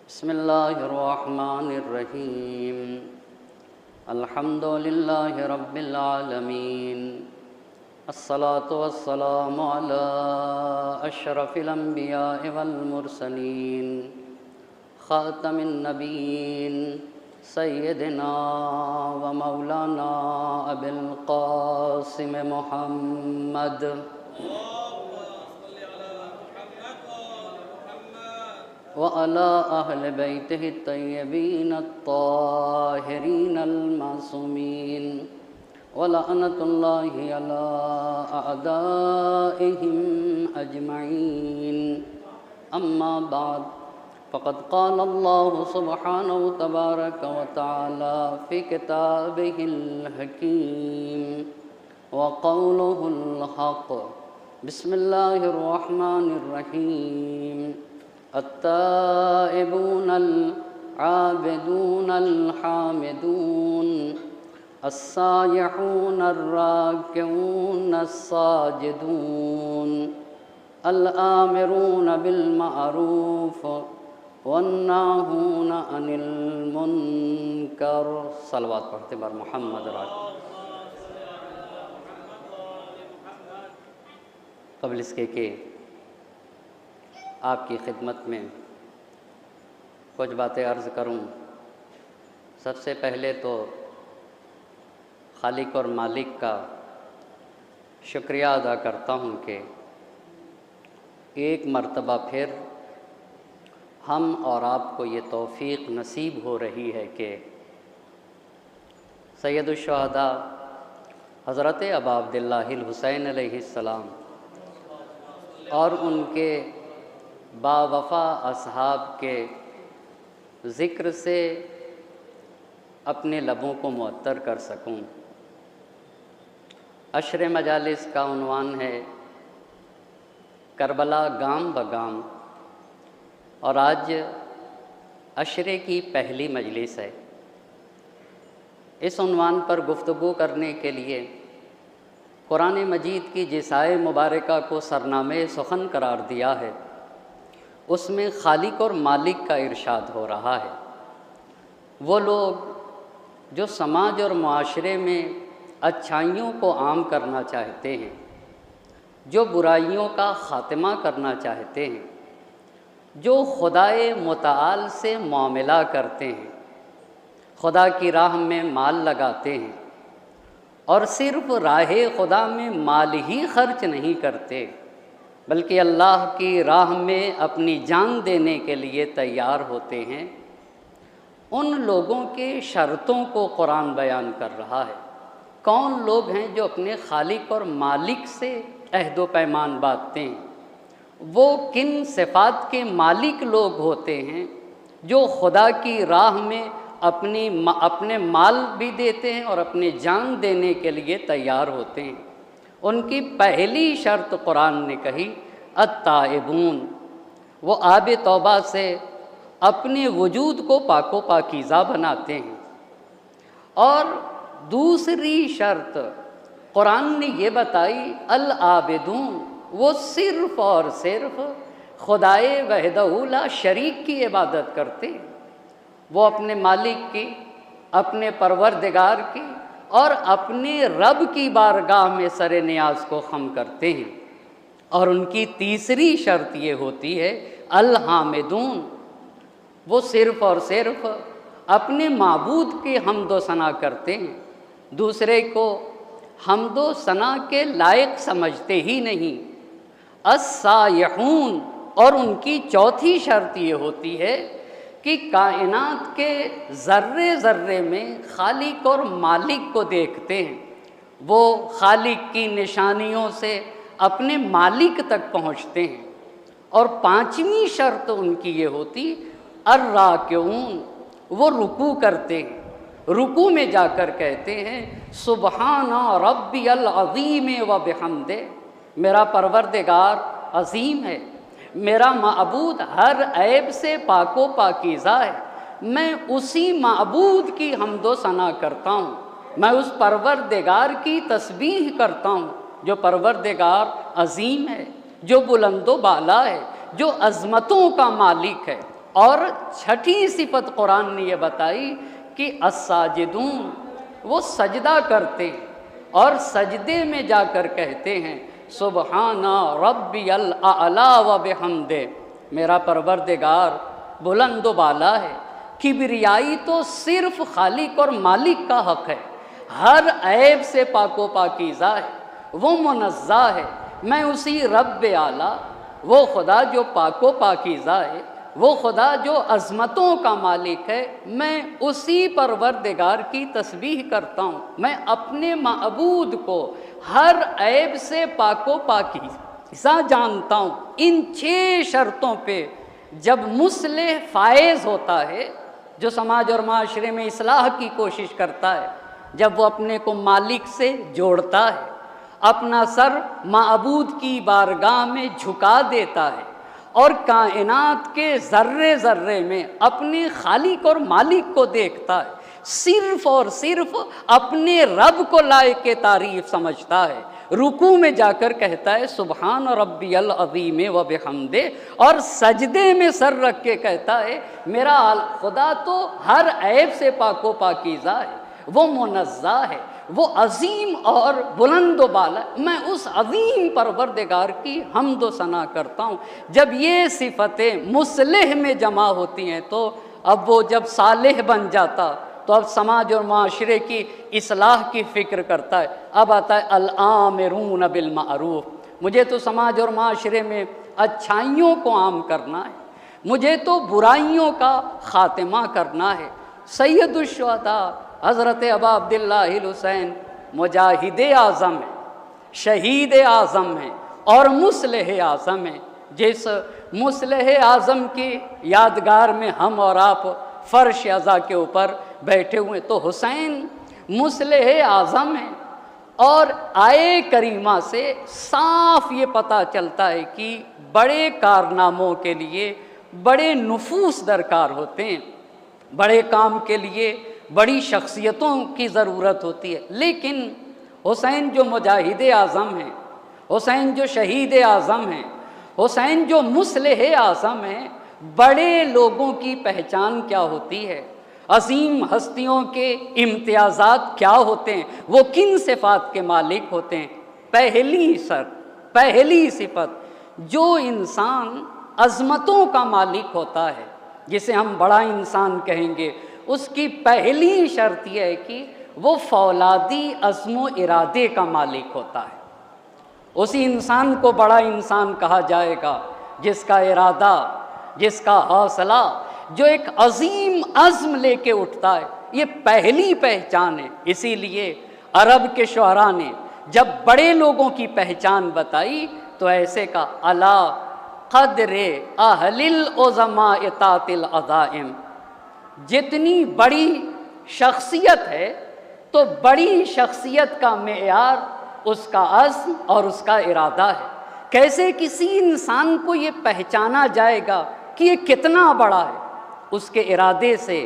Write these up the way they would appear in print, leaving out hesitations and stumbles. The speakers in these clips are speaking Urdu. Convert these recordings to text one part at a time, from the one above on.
بسم اللہ الرحمن الرحیم الحمد للہ رب العالمین الصلاة والسلام علی اشرف الانبیاء والمرسلین خاتم النبیین سیدنا و مولانا ابی القاسم محمد وعلى أهل بيته الطيبين الطاهرين المعصومين ولعنة الله على أعدائهم أجمعين أما بعد فقد قال الله سبحانه تبارك وتعالى في كتابه الحكيم وقوله الحق بسم الله الرحمن الرحيم التائبون العابدون الحامدون السائحون الراكعون الساجدون الآمرون بالمعروف والناهون عن المنکر صلوات پڑھتے بار محمد راج قبل اس کے کہ آپ کی خدمت میں کچھ باتیں عرض کروں، سب سے پہلے تو خالق اور مالک کا شکریہ ادا کرتا ہوں کہ ایک مرتبہ پھر ہم اور آپ کو یہ توفیق نصیب ہو رہی ہے کہ سید الشہداء حضرت ابا عبداللہ الحسین علیہ السلام اور ان کے با وفا اصحاب کے ذکر سے اپنے لبوں کو معطر کر سکوں۔ عشر مجالس کا عنوان ہے کربلا گام بگام، اور آج عشرے کی پہلی مجلس ہے۔ اس عنوان پر گفتگو کرنے کے لیے قرآن مجید کی جس آیے مبارکہ کو سرنامے سخن قرار دیا ہے، اس میں خالق اور مالک کا ارشاد ہو رہا ہے۔ وہ لوگ جو سماج اور معاشرے میں اچھائیوں کو عام کرنا چاہتے ہیں، جو برائیوں کا خاتمہ کرنا چاہتے ہیں، جو خدائے متعال سے معاملہ کرتے ہیں، خدا کی راہ میں مال لگاتے ہیں اور صرف راہ خدا میں مال ہی خرچ نہیں کرتے بلکہ اللہ کی راہ میں اپنی جان دینے کے لیے تیار ہوتے ہیں، ان لوگوں کے شرطوں کو قرآن بیان کر رہا ہے۔ کون لوگ ہیں جو اپنے خالق اور مالک سے عہد و پیمان باندھتے ہیں؟ وہ کن صفات کے مالک لوگ ہوتے ہیں جو خدا کی راہ میں اپنے مال بھی دیتے ہیں اور اپنی جان دینے کے لیے تیار ہوتے ہیں؟ ان کی پہلی شرط قرآن نے کہی التائبون، وہ آب توبہ سے اپنے وجود کو پاک و پاکیزہ بناتے ہیں۔ اور دوسری شرط قرآن نے یہ بتائی العابدون، وہ صرف اور صرف خدائے وحدہ لا شریک کی عبادت کرتے ہیں۔ وہ اپنے مالک کی، اپنے پروردگار کی اور اپنے رب کی بارگاہ میں سر نیاز کو خم کرتے ہیں۔ اور ان کی تیسری شرط یہ ہوتی ہے الحامدون، وہ صرف اور صرف اپنے معبود کی حمد و ثنا کرتے ہیں، دوسرے کو حمد و ثنا کے لائق سمجھتے ہی نہیں۔ السائحون، اور ان کی چوتھی شرط یہ ہوتی ہے کہ کائنات کے ذرے ذرے میں خالق اور مالک کو دیکھتے ہیں، وہ خالق کی نشانیوں سے اپنے مالک تک پہنچتے ہیں۔ اور پانچویں شرط ان کی یہ ہوتی الراکعون، وہ رکوع کرتے ہیں، رکوع میں جا کر کہتے ہیں سبحان ربی العظیم و بحمدہ، میرا پروردگار عظیم ہے، میرا معبود ہر عیب سے پاک و پاکیزہ ہے، میں اسی معبود کی حمد و ثنا کرتا ہوں، میں اس پروردگار کی تسبیح کرتا ہوں جو پروردگار عظیم ہے، جو بلند و بالا ہے، جو عظمتوں کا مالک ہے۔ اور چھٹی صفت قرآن نے یہ بتائی کہ الساجدون، وہ سجدہ کرتے اور سجدے میں جا کر کہتے ہیں سبحان ربی الاعلی و بحمدہ، میرا پروردگار بلند و بالا ہے۔ کبریائی تو صرف خالق اور مالک کا حق ہے، ہر عیب سے پاک و پاکیزہ ہے، وہ منزہ ہے۔ میں اسی رب اعلیٰ، وہ خدا جو پاک و پاکیزہ ہے، وہ خدا جو عظمتوں کا مالک ہے، میں اسی پروردگار کی تسبیح کرتا ہوں۔ میں اپنے معبود کو ہر عیب سے پاک و پاکیزہ جانتا ہوں۔ ان 6 شرطوں پہ جب مصلح فائز ہوتا ہے، جو سماج اور معاشرے میں اصلاح کی کوشش کرتا ہے، جب وہ اپنے کو مالک سے جوڑتا ہے، اپنا سر معبود کی بارگاہ میں جھکا دیتا ہے اور کائنات کے ذرے ذرے میں اپنے خالق اور مالک کو دیکھتا ہے، صرف اور صرف اپنے رب کو لائق تعریف سمجھتا ہے، رکوع میں جا کر کہتا ہے سبحان ربی العظیم و بحمدہ، اور سجدے میں سر رکھ کے کہتا ہے میرا خدا تو ہر عیب سے پاک و پاکیزہ ہے، وہ منزہ ہے، وہ عظیم اور بلند و بالا، میں اس عظیم پروردگار کی حمد و ثنا کرتا ہوں۔ جب یہ صفتیں مصلح میں جمع ہوتی ہیں تو اب وہ جب صالح بن جاتا تو اب سماج اور معاشرے کی اصلاح کی فکر کرتا ہے۔ اب آتا ہے الآمرون بالمعروف، مجھے تو سماج اور معاشرے میں اچھائیوں کو عام کرنا ہے، مجھے تو برائیوں کا خاتمہ کرنا ہے۔ سید الشہداء حضرت ابا عبداللہ الحسین مجاہد اعظم ہیں، شہید اعظم ہیں اور مصلح اعظم ہیں۔ جس مصلح اعظم کی یادگار میں ہم اور آپ فرش عزا کے اوپر بیٹھے ہوئے، تو حسین مصلح اعظم ہیں، اور آیے کریمہ سے صاف یہ پتہ چلتا ہے کہ بڑے کارناموں کے لیے بڑے نفوس درکار ہوتے ہیں، بڑے کام کے لیے بڑی شخصیتوں کی ضرورت ہوتی ہے، لیکن حسین جو مجاہد اعظم ہیں، حسین جو شہید اعظم ہیں، حسین جو مصلح اعظم ہیں، بڑے لوگوں کی پہچان کیا ہوتی ہے، عظیم ہستیوں کے امتیازات کیا ہوتے ہیں، وہ کن صفات کے مالک ہوتے ہیں۔ پہلی صفت، جو انسان عظمتوں کا مالک ہوتا ہے، جسے ہم بڑا انسان کہیں گے، اس کی پہلی شرط یہ ہے کہ وہ فولادی عزم و ارادے کا مالک ہوتا ہے۔ اسی انسان کو بڑا انسان کہا جائے گا جس کا ارادہ، جس کا حوصلہ، جو ایک عظیم عزم لے کے اٹھتا ہے، یہ پہلی پہچان ہے۔ اسی لیے عرب کے شعراء نے جب بڑے لوگوں کی پہچان بتائی تو ایسے کا الا قدر اہل العظماء طاعت العظائم، جتنی بڑی شخصیت ہے تو بڑی شخصیت کا معیار اس کا عزم اور اس کا ارادہ ہے۔ کیسے کسی انسان کو یہ پہچانا جائے گا کہ یہ کتنا بڑا ہے؟ اس کے ارادے سے،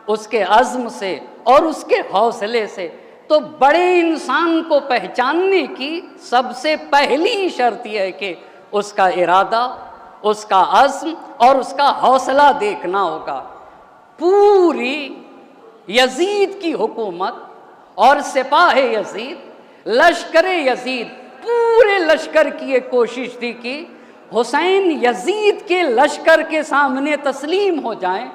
اس کے عزم سے اور اس کے حوصلے سے۔ تو بڑے انسان کو پہچاننے کی سب سے پہلی شرط یہ ہے کہ اس کا ارادہ، اس کا عزم اور اس کا حوصلہ دیکھنا ہوگا۔ پوری یزید کی حکومت اور سپاہ یزید، لشکر یزید، پورے لشکر کی یہ کوشش تھی کہ حسین یزید کے لشکر کے سامنے تسلیم ہو جائیں،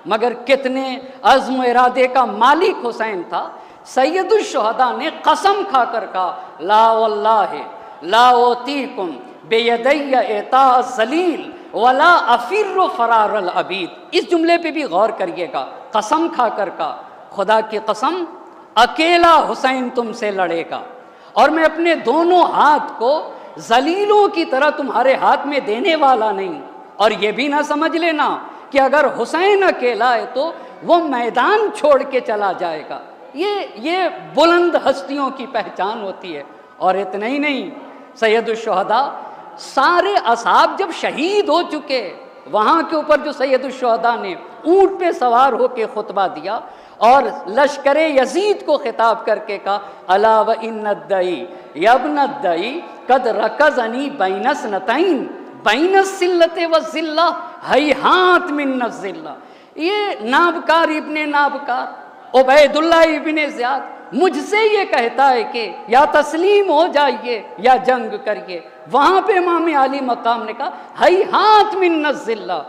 مگر کتنے عزم و ارادے کا مالک حسین تھا۔ سید الشہداء نے قسم کھا کر کہا لا واللہ لا اوتیکم بیدی اعطاء الذلیل ولا افر فرار العبید۔ اس جملے پہ بھی غور کریے گا، قسم کھا کر کہا خدا کی قسم اکیلا حسین تم سے لڑے گا، اور میں اپنے دونوں ہاتھ کو ذلیلوں کی طرح تمہارے ہاتھ میں دینے والا نہیں۔ اور یہ بھی نہ سمجھ لینا کہ اگر حسین اکیلا ہے تو وہ میدان چھوڑ کے چلا جائے گا۔ یہ بلند ہستیوں کی پہچان ہوتی ہے۔ اور اتنا ہی نہیں، سید الشہداء سارے اصحاب جب شہید ہو چکے، وہاں کے اوپر جو سید الشہداء نے اونٹ پہ سوار ہو کے خطبہ دیا اور لشکر یزید کو خطاب کر کے کہا الا وان الدئی یا ابن الدئی قد رکزنی بین اثنتین بین الذلۃ والذلہ ہیہات من الذلہ. یہ نابکار ابن نابکار عبید اللہ ابن زیاد مجھ سے یہ کہتا ہے کہ یا تسلیم ہو جائیے یا جنگ کریے. وہاں پہ امام عالی مقام نے کہا ہیہات من الذلہ.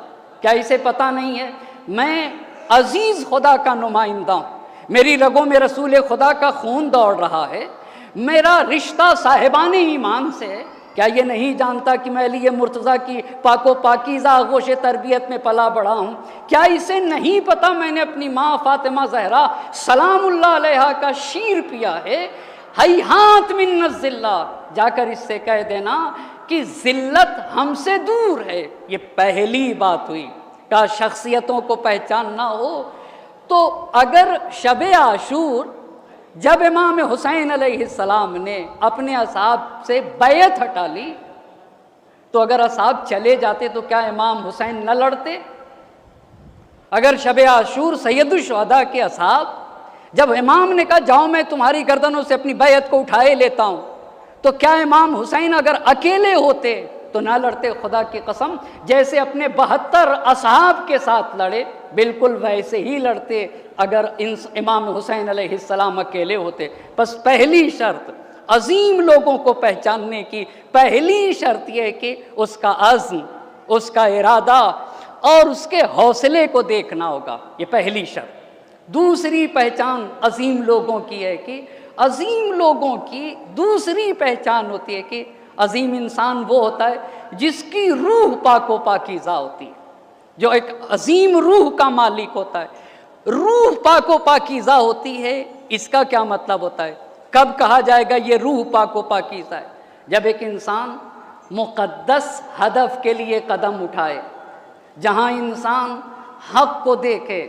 کیا اسے پتہ نہیں ہے میں عزیز خدا کا نمائندہ ہوں, میری رگوں میں رسول خدا کا خون دوڑ رہا ہے, میرا رشتہ صاحبان ایمان سے ہے. کیا یہ نہیں جانتا کہ میں علی مرتضیٰ کی پاک و پاکیزہ آغوش تربیت میں پلا بڑھا ہوں؟ کیا اسے نہیں پتا میں نے اپنی ماں فاطمہ زہرا سلام اللہ علیہا کا شیر پیا ہے؟ ہیہات من الذلہ. جا کر اس سے کہہ دینا کہ ذلت ہم سے دور ہے. یہ پہلی بات ہوئی. کا شخصیتوں کو پہچاننا ہو تو اگر شب عاشور جب امام حسین علیہ السلام نے اپنے اصحاب سے بیعت ہٹا لی تو اگر اصحاب چلے جاتے تو کیا امام حسین نہ لڑتے؟ اگر شب عاشور سید الشہداء کے اصحاب جب امام نے کہا جاؤ میں تمہاری گردنوں سے اپنی بیعت کو اٹھائے لیتا ہوں, تو کیا امام حسین اگر اکیلے ہوتے تو نہ لڑتے؟ خدا کی قسم جیسے اپنے 72 اصحاب کے ساتھ لڑے بالکل ویسے ہی لڑتے اگر امام حسین علیہ السلام اکیلے ہوتے. بس پہلی شرط عظیم لوگوں کو پہچاننے کی پہلی شرط یہ ہے کہ اس کا عزم, اس کا ارادہ اور اس کے حوصلے کو دیکھنا ہوگا. یہ پہلی شرط. دوسری پہچان عظیم لوگوں کی ہے کہ عظیم لوگوں کی دوسری پہچان ہوتی ہے کہ عظیم انسان وہ ہوتا ہے جس کی روح پاک و پاکیزہ ہوتی ہے, جو ایک عظیم روح کا مالک ہوتا ہے. روح پاک و پاکیزہ ہوتی ہے. اس کا کیا مطلب ہوتا ہے؟ کب کہا جائے گا یہ روح پاک و پاکیزہ ہے؟ جب ایک انسان مقدس ہدف کے لیے قدم اٹھائے, جہاں انسان حق کو دیکھے,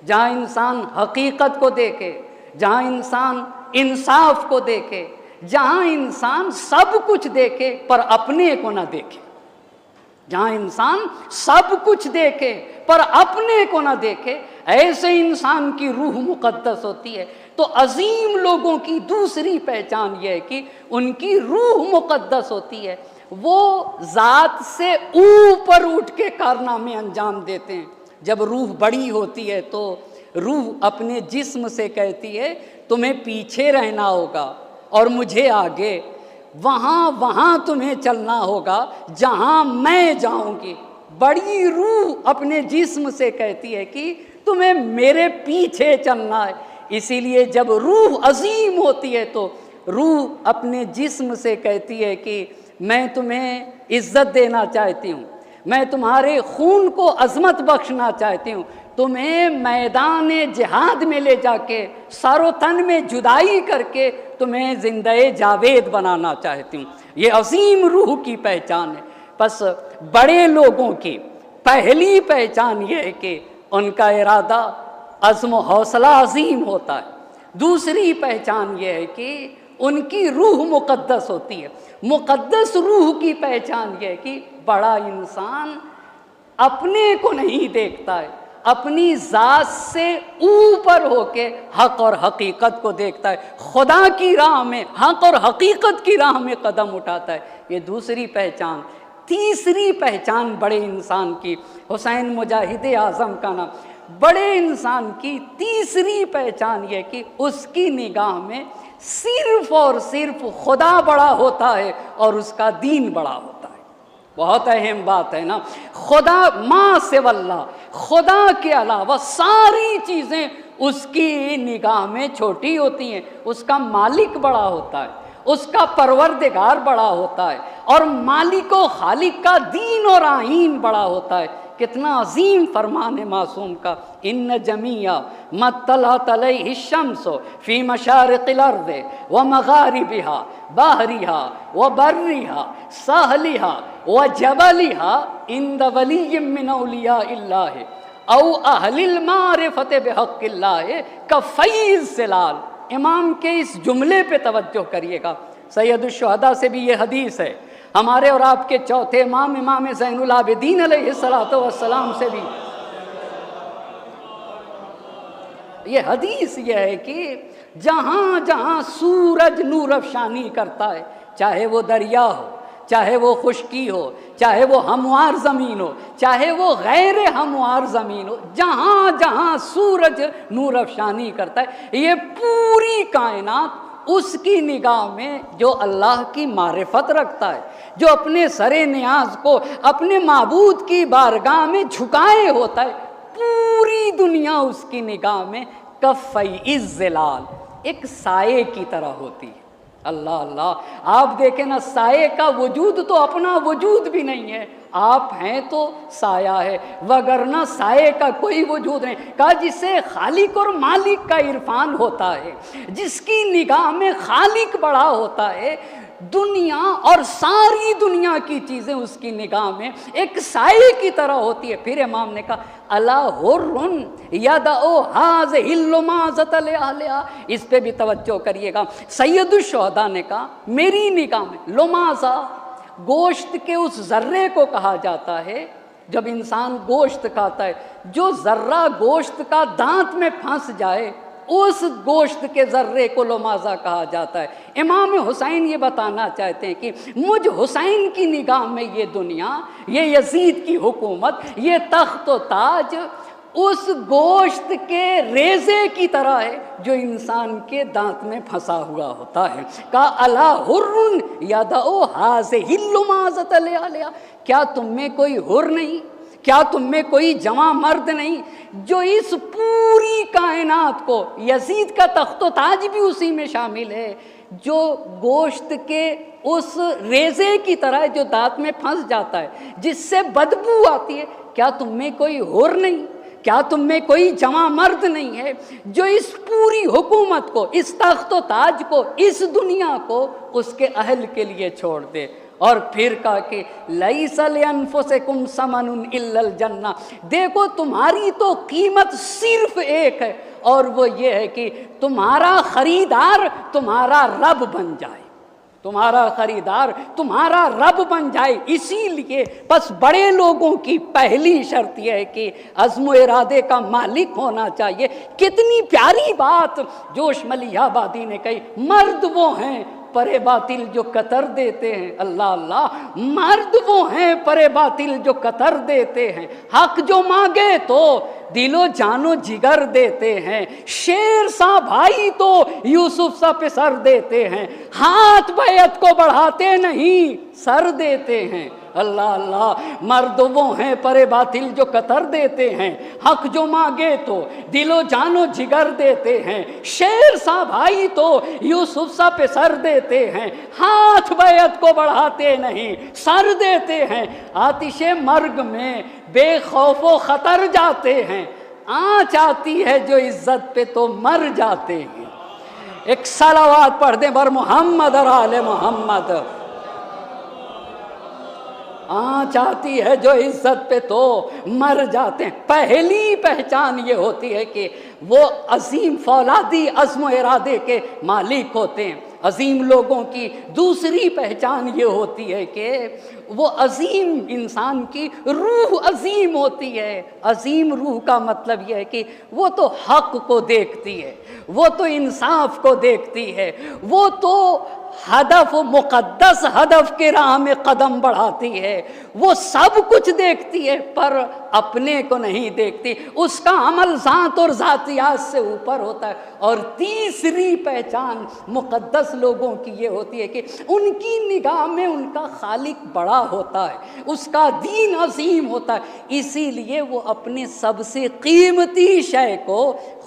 جہاں انسان حقیقت کو دیکھے, جہاں انسان انصاف کو دیکھے, جہاں انسان سب کچھ دیکھے پر اپنے کو نہ دیکھے, جہاں انسان سب کچھ دیکھے پر اپنے کو نہ دیکھے, ایسے انسان کی روح مقدس ہوتی ہے. تو عظیم لوگوں کی دوسری پہچان یہ ہے کہ ان کی روح مقدس ہوتی ہے. وہ ذات سے اوپر اٹھ کے کارنامے انجام دیتے ہیں. جب روح بڑی ہوتی ہے تو روح اپنے جسم سے کہتی ہے تمہیں پیچھے رہنا ہوگا اور مجھے آگے, وہاں تمہیں چلنا ہوگا جہاں میں جاؤں گی. بڑی روح اپنے جسم سے کہتی ہے کہ تمہیں میرے پیچھے چلنا ہے. اسی لیے جب روح عظیم ہوتی ہے تو روح اپنے جسم سے کہتی ہے کہ میں تمہیں عزت دینا چاہتی ہوں, میں تمہارے خون کو عظمت بخشنا چاہتی ہوں, تمہیں میدان جہاد میں لے جا کے سر و تن میں جدائی کر کے تمہیں زندہ جاوید بنانا چاہتی ہوں. یہ عظیم روح کی پہچان ہے. پس بڑے لوگوں کی پہلی پہچان یہ ہے کہ ان کا ارادہ عزم و حوصلہ عظیم ہوتا ہے. دوسری پہچان یہ ہے کہ ان کی روح مقدس ہوتی ہے. مقدس روح کی پہچان یہ ہے کہ بڑا انسان اپنے کو نہیں دیکھتا ہے, اپنی ذات سے اوپر ہو کے حق اور حقیقت کو دیکھتا ہے, خدا کی راہ میں حق اور حقیقت کی راہ میں قدم اٹھاتا ہے. یہ دوسری پہچان. تیسری پہچان بڑے انسان کی, حسین مجاہد اعظم کا نام, بڑے انسان کی تیسری پہچان یہ کہ اس کی نگاہ میں صرف اور صرف خدا بڑا ہوتا ہے اور اس کا دین بڑا ہوتا ہے. بہت اہم بات ہے نا. خدا ما سوی اللہ, خدا کے علاوہ ساری چیزیں اس کی نگاہ میں چھوٹی ہوتی ہیں. اس کا مالک بڑا ہوتا ہے, اس کا پروردگار بڑا ہوتا ہے, اور مالک و خالق کا دین اور آئین بڑا ہوتا ہے. کتنا عظیم فرمان ہے معصوم کا, ان جمیع ما طلعت علیہ الشمس فی مشارق الارض ومغاربها بحرها وبرها ساحلها وجبلها عند ولی من اولیاء اللہ او اہل المعرفت بحق اللہ کفیض سلال. امام کے اس جملے پہ توجہ کریے گا. سید الشہداء سے بھی یہ حدیث ہے, ہمارے اور آپ کے چوتھے امام امام زین العابدین علیہ السلام سے بھی یہ حدیث یہ ہے کہ جہاں جہاں سورج نور افشانی کرتا ہے, چاہے وہ دریا ہو, چاہے وہ خشکی ہو، چاہے وہ ہموار زمین ہو، چاہے وہ غیر ہموار زمین ہو، جہاں جہاں سورج نور افشانی کرتا ہے، یہ پوری کائنات اس کی نگاہ میں جو اللہ کی معرفت رکھتا ہے، جو اپنے سر نیاز کو اپنے معبود کی بارگاہ میں جھکائے ہوتا ہے، پوری دنیا اس کی نگاہ میں کفی الظلال، ایک سائے کی طرح ہوتی ہے۔ اللہ اللہ، آپ دیکھیں نا، سائے کا وجود تو اپنا وجود بھی نہیں ہے، آپ ہیں تو سایہ ہے، وگرنہ سائے کا کوئی وجود نہیں۔ کہا جسے خالق اور مالک کا عرفان ہوتا ہے، جس کی نگاہ میں خالق بڑا ہوتا ہے، دنیا اور ساری دنیا کی چیزیں اس کی نگاہ میں ایک سائے کی طرح ہوتی ہے۔ پھر امام نے کہا الا حر یدعو ہذہ اللمازۃ لأہلہا، اس پہ بھی توجہ کریے گا۔ سید الشہداء نے کہا میری نگاہ میں لمازہ گوشت کے اس ذرے کو کہا جاتا ہے، جب انسان گوشت کھاتا ہے، جو ذرہ گوشت کا دانت میں پھنس جائے اس گوشت کے ذرے کو لمازہ کہا جاتا ہے۔ امام حسین یہ بتانا چاہتے ہیں کہ مجھ حسین کی نگاہ میں یہ دنیا، یہ یزید کی حکومت، یہ تخت و تاج اس گوشت کے ریزے کی طرح ہے جو انسان کے دانت میں پھنسا ہوا ہوتا ہے۔ کہا الا حر یدعو ہذہ اللمازۃ لأہلہا، کیا تم میں کوئی حر نہیں، کیا تم میں کوئی جواں مرد نہیں جو اس پوری کائنات کو، یزید کا تخت و تاج بھی اسی میں شامل ہے، جو گوشت کے اس ریزے کی طرح جو دانت میں پھنس جاتا ہے، جس سے بدبو آتی ہے، کیا تم میں کوئی حر نہیں، کیا تم میں کوئی جواں مرد نہیں ہے جو اس پوری حکومت کو، اس تخت و تاج کو، اس دنیا کو اس کے اہل کے لیے چھوڑ دے؟ اور پھر کہا کہ لیس لانفسکم ثمن الا الجنہ، دیکھو تمہاری تو قیمت صرف ایک ہے، اور وہ یہ ہے کہ تمہارا خریدار تمہارا رب بن جائے، تمہارا خریدار تمہارا رب بن جائے۔ اسی لیے بس بڑے لوگوں کی پہلی شرط یہ ہے کہ عزم و ارادے کا مالک ہونا چاہیے۔ کتنی پیاری بات جوش ملیح آبادی نے کہی، مرد وہ ہیں پرے باطل جو قطر دیتے ہیں، اللہ اللہ، مرد وہ ہیں پرے باطل جو قطر دیتے ہیں، حق جو مانگے تو دل و جان و جگر دیتے ہیں، شیر سا بھائی تو یوسف سا پسر دیتے ہیں، ہاتھ بیعت کو بڑھاتے نہیں سر دیتے ہیں، اللہ اللہ، مرد وہ ہیں پرے باطل جو قطر دیتے ہیں، حق جو مانگے تو دل و جان و جگر دیتے ہیں، شیر سا بھائی تو یوسف سا پہ سر دیتے ہیں، ہاتھ بیعت کو بڑھاتے نہیں سر دیتے ہیں، آتش مرگ میں بے خوف و خطر جاتے ہیں، آنچ آتی ہے جو عزت پہ تو مر جاتے ہیں۔ ایک صلوات پڑھ دیں بر محمد اور آل محمد۔ آنچ آتی ہے جو عزت پہ تو مر جاتے ہیں۔ پہلی پہچان یہ ہوتی ہے کہ وہ عظیم فولادی عزم و ارادے کے مالک ہوتے ہیں۔ عظیم لوگوں کی دوسری پہچان یہ ہوتی ہے کہ وہ عظیم انسان کی روح عظیم ہوتی ہے۔ عظیم روح کا مطلب یہ ہے کہ وہ تو حق کو دیکھتی ہے، وہ تو انصاف کو دیکھتی ہے، وہ تو ہدف مقدس ہدف کے راہ میں قدم بڑھاتی ہے، وہ سب کچھ دیکھتی ہے پر اپنے کو نہیں دیکھتی، اس کا عمل ذات اور ذاتیات سے اوپر ہوتا ہے۔ اور تیسری پہچان مقدس لوگوں کی یہ ہوتی ہے کہ ان کی نگاہ میں ان کا خالق بڑا ہوتا ہے، اس کا دین عظیم ہوتا ہے، اسی لیے وہ اپنے سب سے قیمتی شے کو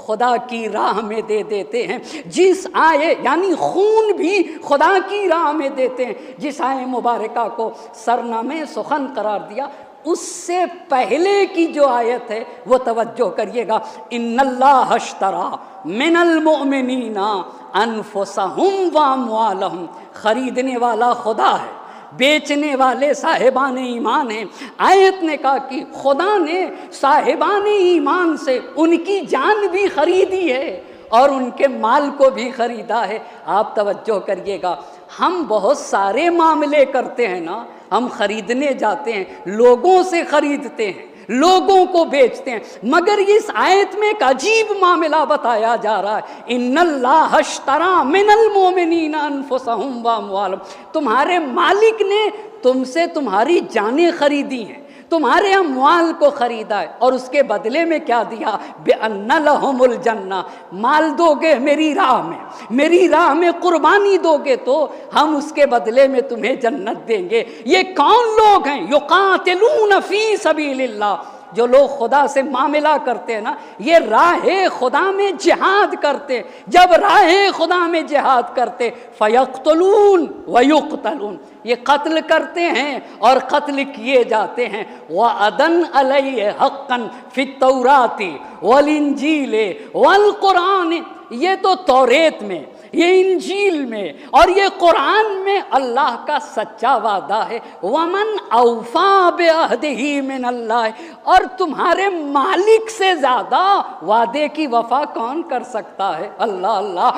خدا کی راہ میں دے دیتے ہیں۔ جس آئے یعنی خون بھی خدا کی راہ میں دیتے ہیں۔ جس آئے مبارکہ کو سرنامے سخن قرار دیا، اس سے پہلے کی جو آیت ہے وہ توجہ کریے گا، ان اللہ اشتری من المؤمنین انفسہم واموالہم، خریدنے والا خدا ہے، بیچنے والے صاحبان ایمان ہیں۔ آیت نے کہا کہ خدا نے صاحبان ایمان سے ان کی جان بھی خریدی ہے اور ان کے مال کو بھی خریدا ہے۔ آپ توجہ کریے گا، ہم بہت سارے معاملے کرتے ہیں نا، ہم خریدنے جاتے ہیں، لوگوں سے خریدتے ہیں، لوگوں کو بیچتے ہیں، مگر اس آیت میں ایک عجیب معاملہ بتایا جا رہا ہے، ان اللہ اشتری من المؤمنین انفسہم واموالہم، تمہارے مالک نے تم سے تمہاری جانیں خریدی ہیں، تمہارے اموال کو خریدا ہے، اور اس کے بدلے میں کیا دیا؟ بِأَنَّ لَهُمُ الْجَنَّةَ، مال دو گے میری راہ میں، میری راہ میں قربانی دو گے تو ہم اس کے بدلے میں تمہیں جنت دیں گے۔ یہ کون لوگ ہیں؟ یقاتلون فی سبیل اللہ، جو لوگ خدا سے معاملہ کرتے ہیں نا، یہ راہ خدا میں جہاد کرتے، جب راہ خدا میں جہاد کرتے فَيَقْتُلُونَ وَيُقْتَلُونَ، یہ قتل کرتے ہیں اور قتل کیے جاتے ہیں۔ وَعَدًا عَلَيْهِ حَقًّا فِي التَّوْرَاةِ وَالْإِنْجِيلِ وَالْقُرْآنِ، یہ تو توریت میں، یہ انجیل میں اور یہ قرآن میں اللہ کا سچا وعدہ ہے۔ وَمَنْ أَوْفَى بِعَهْدِهِ مِنَ اللَّهِ، اور تمہارے مالک سے زیادہ وعدے کی وفا کون کر سکتا ہے؟ اللہ اللہ،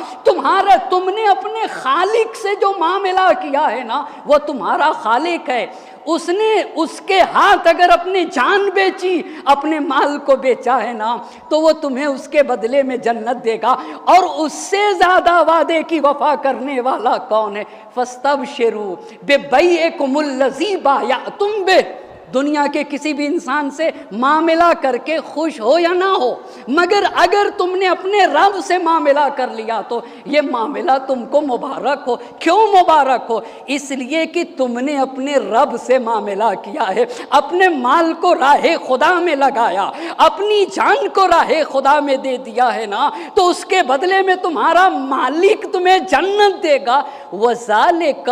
تم نے اپنے خالق سے جو معاملہ کیا ہے نا، وہ تمہارا خالق ہے، اس نے اس کے ہاتھ اگر اپنی جان بیچی، اپنے مال کو بیچا ہے نا، تو وہ تمہیں اس کے بدلے میں جنت دے گا، اور اس سے زیادہ وعدے کی وفا کرنے والا کون ہے؟ فَاسْتَبْشِرُوا بِبَيْعِكُمُ الَّذِي بَایَعْتُمْ بِهِ، دنیا کے کسی بھی انسان سے معاملہ کر کے خوش ہو یا نہ ہو، مگر اگر تم نے اپنے رب سے معاملہ کر لیا تو یہ معاملہ تم کو مبارک ہو۔ کیوں مبارک ہو؟ اس لیے کہ تم نے اپنے رب سے معاملہ کیا ہے، اپنے مال کو راہ خدا میں لگایا، اپنی جان کو راہ خدا میں دے دیا ہے نا، تو اس کے بدلے میں تمہارا مالک تمہیں جنت دے گا۔ وَذَلِكَ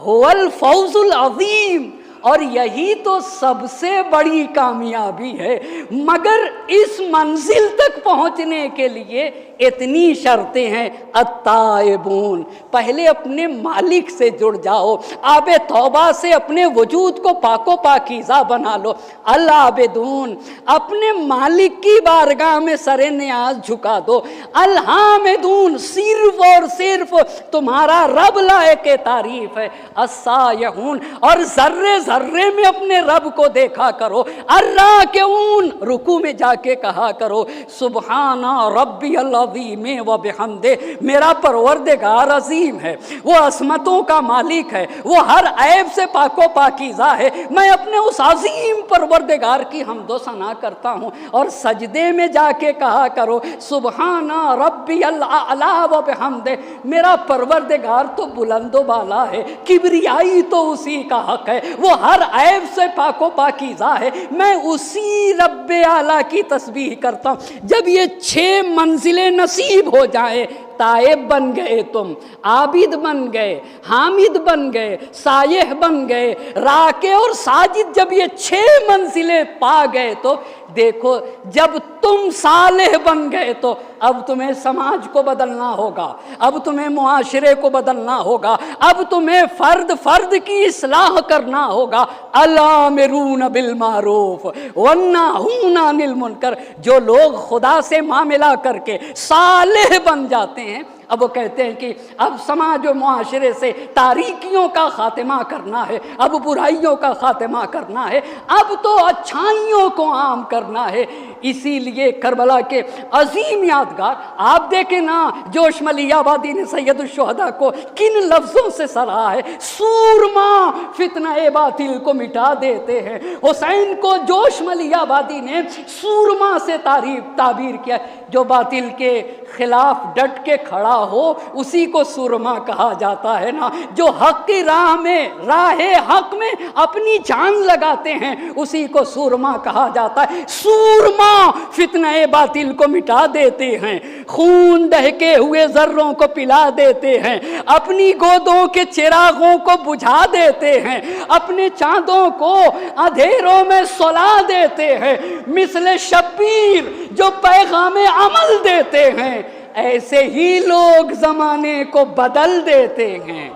هُوَ الْفَوْزُ الْعَظِيمُ، اور یہی تو سب سے بڑی کامیابی ہے۔ مگر اس منزل تک پہنچنے کے لیے اتنی شرطیں ہیں۔ التائبون، پہلے اپنے مالک سے جڑ جاؤ، آب توبہ سے اپنے وجود کو پاک و پاکیزہ بنا لو۔ العابدون، اپنے مالک کی بارگاہ میں سر نیاز جھکا دو۔ الحامدون، صرف اور صرف تمہارا رب لائق تعریف ہے۔ السائحون، اور ذرے ذرے میں اپنے رب کو دیکھا کرو۔ الراکعون، رکوع میں جا کے کہا کرو سبحان ربی العظیم و بحمدہ، میرا پروردگار عظیم ہے، وہ عظمتوں کا مالک ہے، وہ ہر عیب سے پاک و پاکیزہ ہے، میں اپنے اس عظیم پروردگار کی حمد و ثنا کرتا ہوں۔ اور سجدے میں جا کے کہا کرو سبحان ربی الاعلی و بحمدہ، میرا پروردگار تو بلند و بالا ہے، کبریائی تو اسی کا حق ہے، وہ ہر عیب سے پاک و پاکیزہ ہے، میں اسی رب اعلیٰ کی تسبیح کرتا ہوں۔ جب یہ 6 منزلیں نصیب ہو جائیں، تائب بن گئے، تم عابد بن گئے، حامد بن گئے، سائح بن گئے، راکع اور ساجد، جب یہ 6 منزلیں پا گئے تو دیکھو جب تم صالح بن گئے تو اب تمہیں سماج کو بدلنا ہوگا، اب تمہیں معاشرے کو بدلنا ہوگا، اب تمہیں فرد کی اصلاح کرنا ہوگا۔ الامرون بالمعروف والناہون عن المنکر، جو لوگ خدا سے معاملہ کر کے صالح بن جاتے ہیں، اب وہ کہتے ہیں کہ اب سماج و معاشرے سے تاریکیوں کا خاتمہ کرنا ہے، اب برائیوں کا خاتمہ کرنا ہے، اب تو اچھائیوں کو عام کرنا ہے۔ اسی لیے کربلا کے عظیم یادگار آپ دیکھیں نا، جوش ملی آبادی نے سید الشہداء کو کن لفظوں سے سراہا ہے، سورما فتنہ باطل کو مٹا دیتے ہیں۔ حسین کو جوش ملی آبادی نے سورما سے تعبیر کیا، جو باطل کے خلاف ڈٹ کے کھڑا ہو اسی کو سورما کہا جاتا ہے نا، جو حق کی راہ حق میں اپنی جان لگاتے ہیں اسی کو سورما کہا جاتا ہے۔ سورما فتنہ باطل کو مٹا دیتے ہیں، خون دہکے ہوئے ذروں کو پلا دیتے ہیں، اپنی گودوں کے چراغوں کو بجھا دیتے ہیں، اپنے چاندوں کو اندھیروں میں سلا دیتے ہیں، مثل شبیر جو پیغام عمل دیتے ہیں، ایسے ہی لوگ زمانے کو بدل دیتے ہیں۔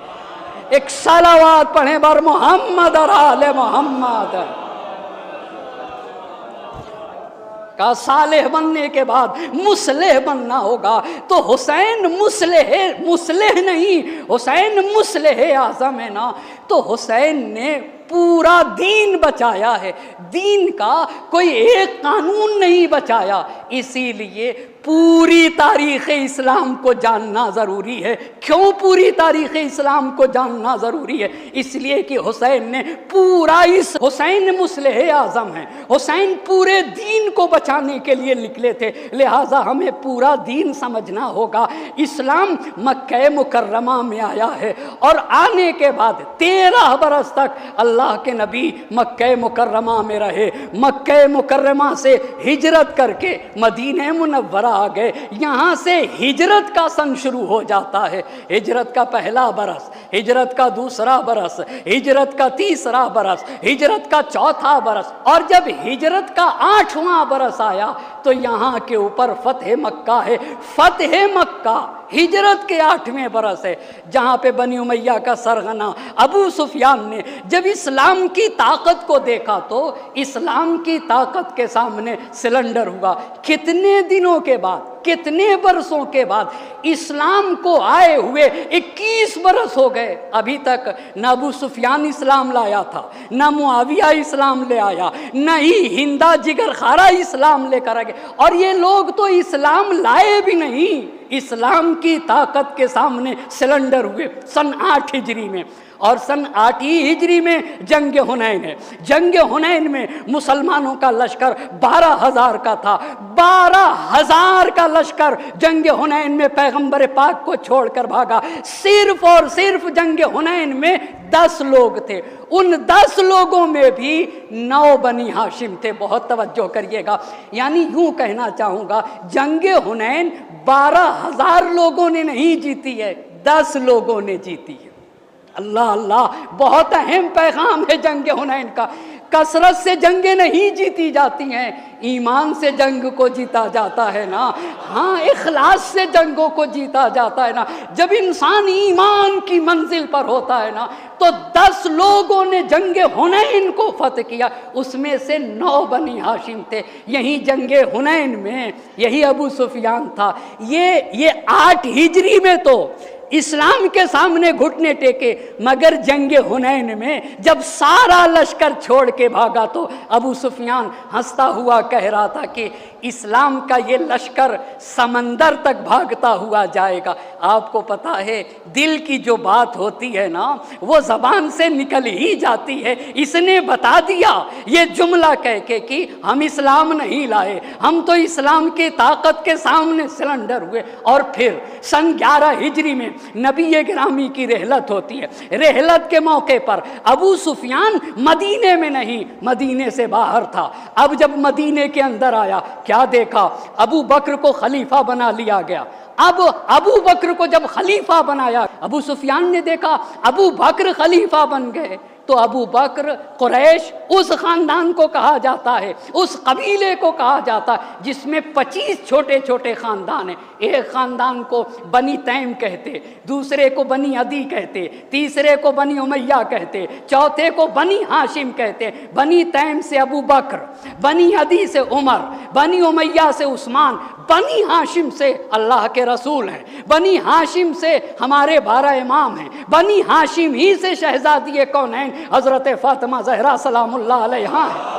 ایک صلوات پڑھیں بر محمد اور آل محمد۔ کا صالح بننے کے بعد مصلح بننا ہوگا، تو حسین مصلح نہیں، حسین مصلح اعظم ہے نا، تو حسین نے پورا دین بچایا ہے، دین کا کوئی ایک قانون نہیں بچایا، اسی لیے پوری تاریخ اسلام کو جاننا ضروری ہے۔ کیوں پوری تاریخ اسلام کو جاننا ضروری ہے؟ اس لیے کہ حسین نے پورا حسین مصلح اعظم ہیں، حسین پورے دین کو بچانے کے لیے نکلے تھے، لہٰذا ہمیں پورا دین سمجھنا ہوگا۔ اسلام مکہ مکرمہ میں آیا ہے اور آنے کے بعد 13 برس تک اللہ کے نبی مکہ مکرمہ میں رہے۔ مکہ مکرمہ سے ہجرت کر کے مدینہ منورہ آ گئے۔ یہاں سے ہجرت کا سن شروع ہو جاتا ہے، ہجرت کا پہلا برس، ہجرت کا دوسرا برس، ہجرت کا تیسرا برس، ہجرت کا چوتھا برس، اور جب ہجرت کا 8واں برس آیا تو یہاں کے اوپر فتح مکہ ہے۔ فتح مکہ ہجرت کے 8ویں برس ہے، جہاں پہ بنی امیہ کا سرغنہ ابو سفیان نے جب اسلام کی طاقت کو دیکھا تو اسلام کی طاقت کے سامنے سلنڈر ہوا۔ کتنے دنوں کے بعد، کتنے برسوں کے بعد اسلام کو آئے ہوئے 21 برس ہو گئے، ابھی تک نہ ابو سفیان اسلام لایا تھا، نہ معاویہ اسلام لے آیا، نہ ہی ہندا جگر خارا اسلام لے کر آ گئے، اور یہ لوگ تو اسلام لائے بھی نہیں، اسلام کی طاقت کے سامنے سلنڈر ہوئے سن 8 ہجری میں۔ اور سن 8 ہجری میں جنگ حنین ہے۔ جنگ حنین میں مسلمانوں کا لشکر 12,000 کا تھا۔ 12,000 کا لشکر جنگ حنین میں پیغمبر پاک کو چھوڑ کر بھاگا۔ صرف اور صرف جنگ حنین میں 10 لوگ تھے، ان 10 لوگوں میں بھی 9 بنی ہاشم تھے۔ بہت توجہ کریے گا، یعنی یوں کہنا چاہوں گا جنگ حنین 12,000 لوگوں نے نہیں جیتی ہے، 10 لوگوں نے جیتی ہے۔ اللہ اللہ، بہت اہم پیغام ہے جنگ حنین کا۔ کثرت سے جنگیں نہیں جیتی جاتی ہیں، ایمان سے جنگ کو جیتا جاتا ہے نا، ہاں اخلاص سے جنگوں کو جیتا جاتا ہے نا۔ جب انسان ایمان کی منزل پر ہوتا ہے نا تو 10 لوگوں نے جنگ حنین کو فتح کیا، اس میں سے 9 بنی ہاشم تھے۔ یہی جنگ حنین میں یہی ابو سفیان تھا۔ یہ 8 ہجری میں تو اسلام کے سامنے گھٹنے ٹیکے، مگر جنگ حنین میں جب سارا لشکر چھوڑ کے بھاگا تو ابو سفیان ہنستا ہوا کہہ رہا تھا کہ اسلام کا یہ لشکر سمندر تک بھاگتا ہوا جائے گا۔ آپ کو پتا ہے دل کی جو بات ہوتی ہے نا وہ زبان سے نکل ہی جاتی ہے۔ اس نے بتا دیا یہ جملہ کہہ کے کہ ہم اسلام نہیں لائے، ہم تو اسلام کی طاقت کے سامنے سلنڈر ہوئے۔ اور پھر سن 11 ہجری میں نبی گرامی کی رحلت ہوتی ہے۔ رحلت کے موقع پر ابو سفیان مدینے میں نہیں، مدینے سے باہر تھا۔ اب جب مدینے کے اندر آیا کیا دیکھا؟ ابو بکر کو خلیفہ بنا لیا گیا۔ اب ابو بکر کو جب خلیفہ بنایا، ابو سفیان نے دیکھا ابو بکر خلیفہ بن گئے، تو ابو بکر قریش اس خاندان کو کہا جاتا ہے، اس قبیلے کو کہا جاتا ہے جس میں 25 چھوٹے چھوٹے خاندان ہیں۔ ایک خاندان کو بنی تیم کہتے، دوسرے کو بنی عدی کہتے، تیسرے کو بنی امیہ کہتے، چوتھے کو بنی ہاشم کہتے۔ بنی تیم سے ابو بکر، بنی عدی سے عمر، بنی امیہ سے عثمان، بنی ہاشم سے اللہ کے رسول ہیں، بنی ہاشم سے ہمارے 12 امام ہیں، بنی ہاشم ہی سے شہزادی کونین حضرت فاطمہ زہرا سلام اللہ علیہا ہے۔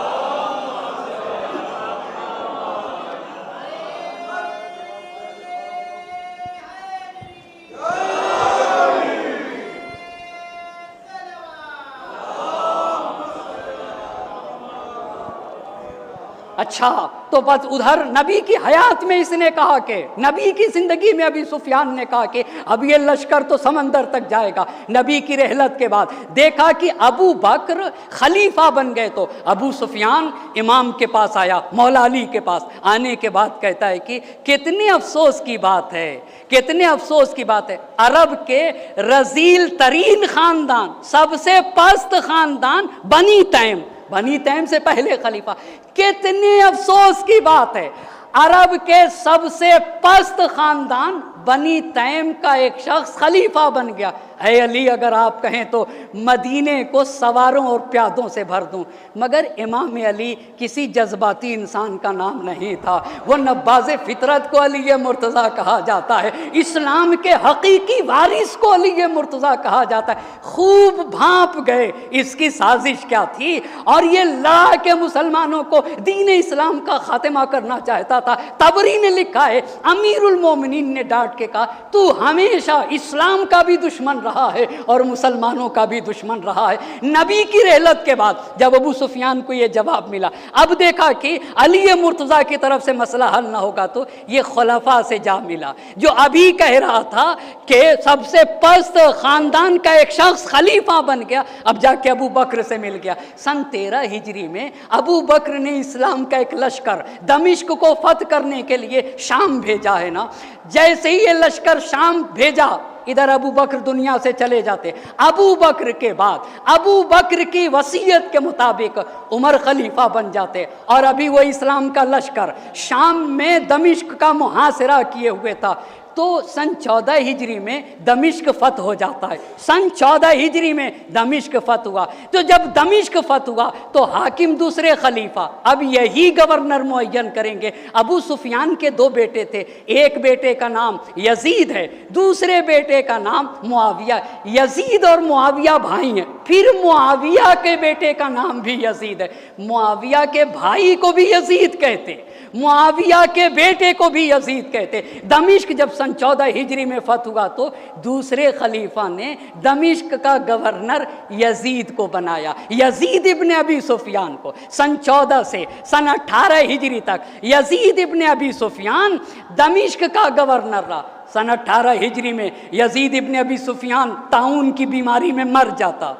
اچھا تو بس ادھر نبی کی حیات میں اس نے کہا کہ نبی کی زندگی میں ابی سفیان نے کہا کہ اب یہ لشکر تو سمندر تک جائے گا۔ نبی کی رحلت کے بعد دیکھا کہ ابو بکر خلیفہ بن گئے تو ابو سفیان امام کے پاس آیا، مولا علی کے پاس آنے کے بعد کہتا ہے کہ کتنے افسوس کی بات ہے، کتنے افسوس کی بات ہے، عرب کے رذیل ترین خاندان، سب سے پست خاندان بنی تیم، بنی تیم سے پہلے خلیفہ، کتنے افسوس کی بات ہے، عرب کے سب سے پست خاندان بنی تیم کا ایک شخص خلیفہ بن گیا. اے علی اگر آپ کہیں تو مدینے کو سواروں اور پیادوں سے بھر دوں. مگر امام علی کسی جذباتی انسان کا نام نہیں تھا. وہ نباز فطرت کو علی مرتضیٰ کہا جاتا ہے. اسلام کے حقیقی وارث کو علی مرتضیٰ کہا جاتا ہے. خوب بھانپ گئے اس کی سازش کیا تھی، اور یہ لڑا کے مسلمانوں کو دین اسلام کا خاتمہ کرنا چاہتا تھا. طبری نے لکھا ہے، امیر المومنین نے ڈانٹ کے کہا تو ہمیشہ اسلام کا بھی دشمن رہا ہے اور مسلمانوں کا بھی دشمن رہا ہے. نبی کی رحلت کے بعد جب ابو سفیان کو یہ جواب ملا، اب دیکھا کہ علی مرتضیٰ کی طرف سے مسئلہ حل نہ ہوگا تو یہ خلفاء سے جا ملا. جو ابھی کہہ رہا تھا کہ سب سے پست خاندان کا ایک شخص خلیفہ بن گیا، اب جا کے ابو بکر سے مل گیا. سن 13 ہجری میں ابو بکر نے اسلام کا ایک لشکر دمشق کو فتح کرنے کے لیے شام بھیجا ہے نا. جیسے ہی یہ لشکر شام بھیجا، ادھر ابو بکر دنیا سے چلے جاتے. ابو بکر کے بعد ابو بکر کی وصیت کے مطابق عمر خلیفہ بن جاتے، اور ابھی وہ اسلام کا لشکر شام میں دمشق کا محاصرہ کیے ہوئے تھا. تو سن 14 ہجری میں دمشق فتح ہو جاتا ہے. سن 14 ہجری میں دمشق فتح ہوا. تو جب دمشق فتح ہوا تو حاکم دوسرے خلیفہ اب یہی گورنر معین کریں گے. ابو سفیان کے 2 بیٹے تھے، ایک بیٹے کا نام یزید ہے، دوسرے بیٹے کا نام معاویہ. یزید اور معاویہ بھائی ہیں، پھر معاویہ کے بیٹے کا نام بھی یزید ہے. معاویہ کے بھائی کو بھی یزید کہتے، معاویہ کے بیٹے کو بھی یزید کہتے. دمشق جب سن 14 ہجری میں فتح ہوا تو دوسرے خلیفہ نے دمشق کا گورنر یزید کو بنایا، یزید ابن ابی سفیان کو. سن 14 سے سن 18 ہجری تک یزید ابن ابی سفیان دمشق کا گورنر رہا. سن 18 ہجری میں یزید ابن ابی سفیان طاعون کی بیماری میں مر جاتا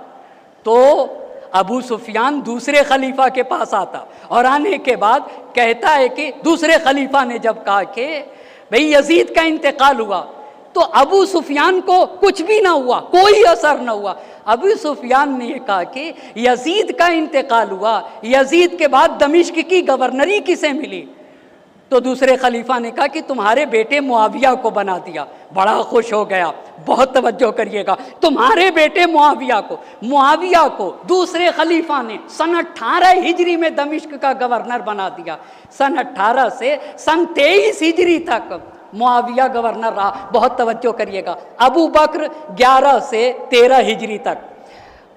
تو ابو سفیان دوسرے خلیفہ کے پاس آتا، اور آنے کے بعد کہتا ہے کہ دوسرے خلیفہ نے جب کہا کہ بھئی یزید کا انتقال ہوا، تو ابو سفیان کو کچھ بھی نہ ہوا، کوئی اثر نہ ہوا. ابو سفیان نے یہ کہا کہ یزید کا انتقال ہوا، یزید کے بعد دمشق کی گورنری کسے ملی؟ تو دوسرے خلیفہ نے کہا کہ تمہارے بیٹے معاویہ کو بنا دیا. بڑا خوش ہو گیا. بہت توجہ کریے گا، تمہارے بیٹے معاویہ کو دوسرے خلیفہ نے سن 18 ہجری میں دمشق کا گورنر بنا دیا. سن 18 سے سن 23 ہجری تک معاویہ گورنر رہا. بہت توجہ کریے گا. ابو بکر 11 سے 13 ہجری تک،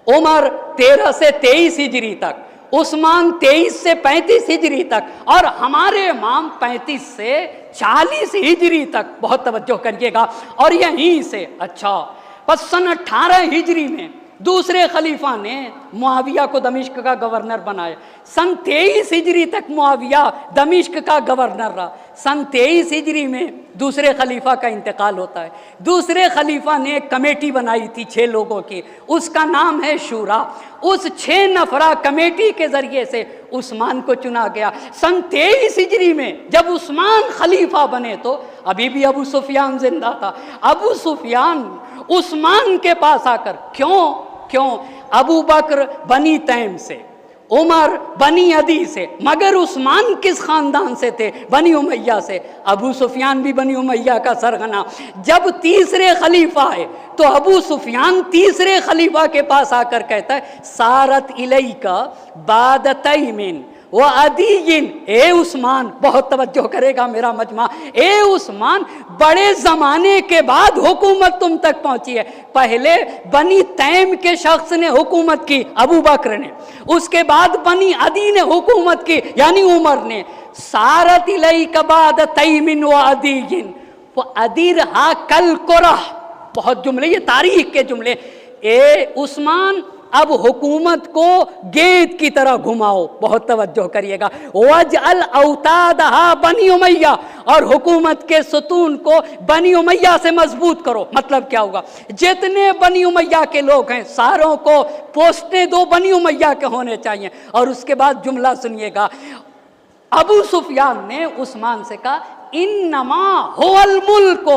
عمر 13 سے 23 ہجری تک، عثمان 23 سے 35 ہجری تک، اور ہمارے امام 35 سے 40 ہجری تک. بہت توجہ کریے گا. اور یہیں سے اچھا پس سن 18 ہجری میں دوسرے خلیفہ نے معاویہ کو دمشق کا گورنر بنایا. سن 23 ہجری تک معاویہ دمشق کا گورنر رہا. سن 23 ہجری میں دوسرے خلیفہ کا انتقال ہوتا ہے. دوسرے خلیفہ نے ایک کمیٹی بنائی تھی 6 لوگوں کی، اس کا نام ہے شورا. اس 6 نفرہ کمیٹی کے ذریعے سے عثمان کو چنا گیا. سن 23 ہجری میں جب عثمان خلیفہ بنے تو ابھی بھی ابو سفیان زندہ تھا. ابو سفیان عثمان کے پاس آ کر کیوں ابو بکر بنی تیم سے، عمر بنی عدی سے، مگر عثمان کس خاندان سے تھے؟ بنی امیہ سے. ابو سفیان بھی بنی امیہ کا سرغنہ. جب تیسرے خلیفہ آئے تو ابو سفیان تیسرے خلیفہ کے پاس آ کر کہتا ہے سارت الیکا بعد تیمن وعدی. اے عثمان، بہت توجہ کرے گا میرا مجمع، اے عثمان، بڑے زمانے کے بعد حکومت تم تک پہنچی ہے. پہلے بنی تیم کے شخص نے حکومت کی، ابو بکر نے، اس کے بعد بنی عدی نے حکومت کی یعنی عمر نے. سارت الیک بعد تیم وعدی وادرھا کالکرہ. بہت جملے، یہ تاریخ کے جملے. اے عثمان، اب حکومت کو گیند کی طرح گھماؤ. بہت توجہ کریے گا. وَاجْعَلْ أَوْتَادَهَا بنی امیہ، اور حکومت کے ستون کو بنی امیہ سے مضبوط کرو. مطلب کیا ہوگا؟ جتنے بنی امیہ کے لوگ ہیں ساروں کو پوسٹیں دو بنی امیہ کے ہونے چاہیے. اور اس کے بعد جملہ سنیے گا. ابو سفیان نے عثمان سے کہا انما هو الملک.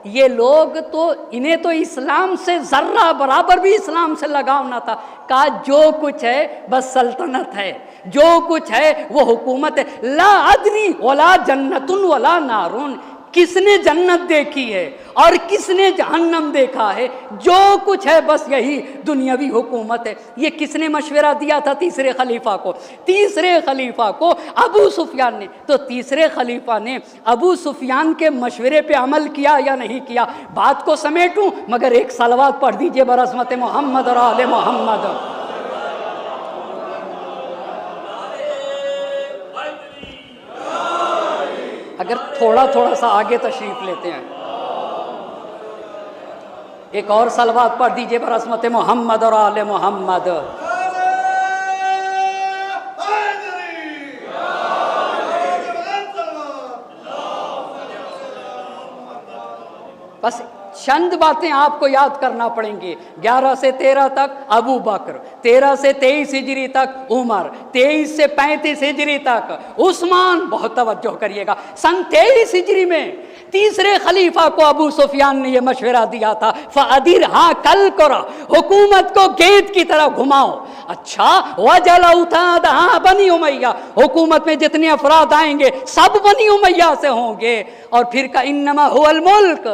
یہ لوگ تو انہیں تو اسلام سے ذرہ برابر بھی اسلام سے لگاؤ نہ تھا. کہا جو کچھ ہے بس سلطنت ہے، جو کچھ ہے وہ حکومت ہے. لا ادری ولا جنت ولا نارون. کس نے جنت دیکھی ہے اور کس نے جہنم دیکھا ہے؟ جو کچھ ہے بس یہی دنیاوی حکومت ہے۔ یہ کس نے مشورہ دیا تھا تیسرے خلیفہ کو؟ تیسرے خلیفہ کو ابو سفیان نے۔ تو تیسرے خلیفہ نے ابو سفیان کے مشورے پہ عمل کیا یا نہیں کیا؟ بات کو سمیٹوں مگر ایک صلوات پڑھ دیجئے برحمت محمد اور آل محمد۔ اگر تھوڑا سا آگے تشریف لیتے ہیں، ایک اور صلوات پڑھ دیجئے برحمت محمد اور آل محمد۔ بس چند باتیں آپ کو یاد کرنا پڑیں گی۔ 11 سے 13 تک ابو بکر، 13 سے 23 ہجری تک عمر، 23 سے 35 ہجری تک عثمان۔ بہت توجہ کریے گا، سن 23 ہجری میں تیسرے خلیفہ کو ابو سفیان نے یہ مشورہ دیا تھا، فَأَدِرْهَا كَالْقُرَى، حکومت کو گیند کی طرح گھماؤ۔ اچھا، وَجَلَ أَوْتَادَهَا بنی امیہ، حکومت میں جتنے افراد آئیں گے سب بنی امیہ سے ہوں گے۔ اور پھر کا انما هو الملک،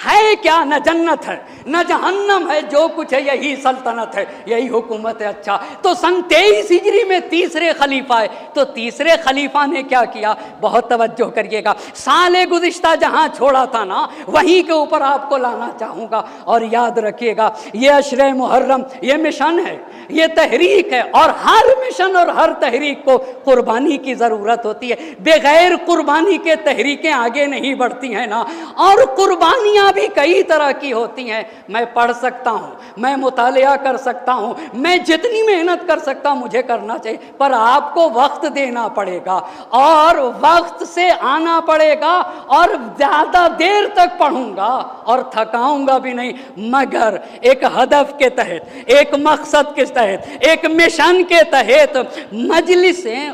ہے کیا؟ نہ جنت ہے نہ جہنم ہے، جو کچھ ہے یہی سلطنت ہے، یہی حکومت ہے۔ اچھا، تو سن 23 ہجری میں تیسرے خلیفہ ہے، تو تیسرے خلیفہ نے کیا کیا؟ بہت توجہ کریے گا، سال گزشتہ جہاں چھوڑا تھا نا وہیں کے اوپر آپ کو لانا چاہوں گا۔ اور یاد رکھیے گا، یہ عشرہ محرم یہ مشن ہے، یہ تحریک ہے، اور ہر مشن اور ہر تحریک کو قربانی کی ضرورت ہوتی ہے۔ بغیر قربانی کے تحریکیں آگے نہیں بڑھتی ہیں نا۔ اور قربانیاں بھی کئی طرح کی ہوتی ہیں۔ میں پڑھ سکتا ہوں، میں مطالعہ کر سکتا ہوں، میں جتنی محنت کر سکتا ہوں مجھے کرنا چاہیے، پر آپ کو وقت دینا پڑے گا اور وقت سے آنا پڑے گا، اور زیادہ دیر تک پڑھوں گا اور تھکاؤں گا بھی نہیں، مگر ایک ہدف کے تحت، ایک مقصد کے تحت، ایک مشن کے تحت مجلسیں،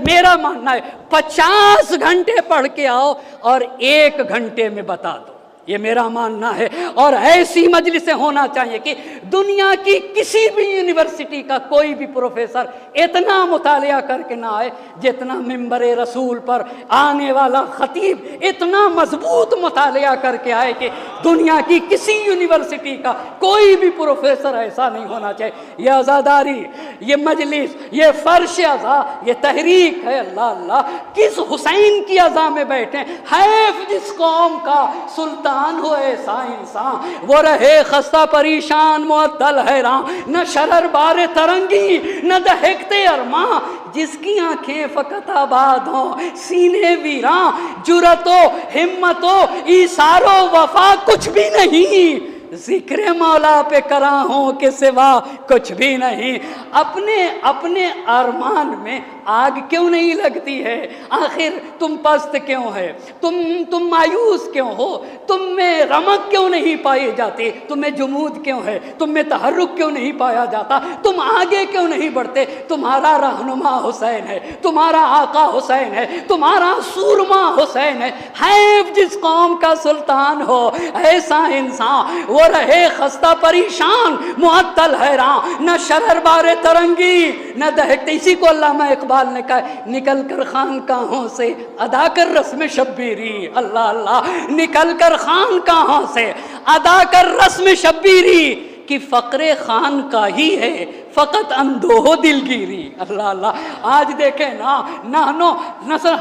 میرا ماننا ہے 50 گھنٹے پڑھ کے آؤ اور 1 گھنٹے میں بتا دو، یہ میرا ماننا ہے۔ اور ایسی مجلسیں ہونا چاہیے کہ دنیا کی کسی بھی یونیورسٹی کا کوئی بھی پروفیسر اتنا مطالعہ کر کے نہ آئے جتنا ممبر رسول پر آنے والا خطیب اتنا مضبوط مطالعہ کر کے آئے کہ دنیا کی کسی یونیورسٹی کا کوئی بھی پروفیسر ایسا نہیں ہونا چاہیے۔ یہ عزاداری، یہ مجلس، یہ فرش عزا، یہ تحریک ہے۔ اللہ اللہ، کس حسین کی عزا میں بیٹھیں، حیف جس قوم کا سلطان ہو ایسا انسان، وہ رہے خستہ پریشان معطل حیران، نہ شرر بار ترنگی نہ دہکتے ارماں، جس کی آنکھیں فقط آباد ہوں سینے ویراں، جرأت و ہمت و ایثار و وفا کچھ بھی نہیں، ذکر مولا پہ کراں ہوں کے سوا کچھ بھی نہیں۔ اپنے ارمان میں آگ کیوں نہیں لگتی ہے؟ آخر تم پست کیوں ہے؟ تم مایوس کیوں ہو؟ تم میں رمق کیوں نہیں پائی جاتی؟ تم میں جمود کیوں ہے؟ تم میں تحرک کیوں نہیں پایا جاتا؟ تم آگے کیوں نہیں بڑھتے؟ تمہارا رہنما حسین ہے، تمہارا آقا حسین ہے، تمہارا سورما حسین ہے۔ حیف جس قوم کا سلطان ہو ایسا انسان، وہ رہے خستہ پریشان معطل حیران، نہ شرر بار ترنگی نہ دہکتے۔ اسی کو علامہ اقبال نے کہا، نکل کر خانقاہوں سے ادا کر رسم شبیری، اللہ اللہ، نکل کر خانقاہوں سے ادا کر رسم شبیری، کہ فقر خان کا ہی ہے فقط اندوہ دلگیری، اللہ اللہ۔ آج دیکھیں نا، نحنو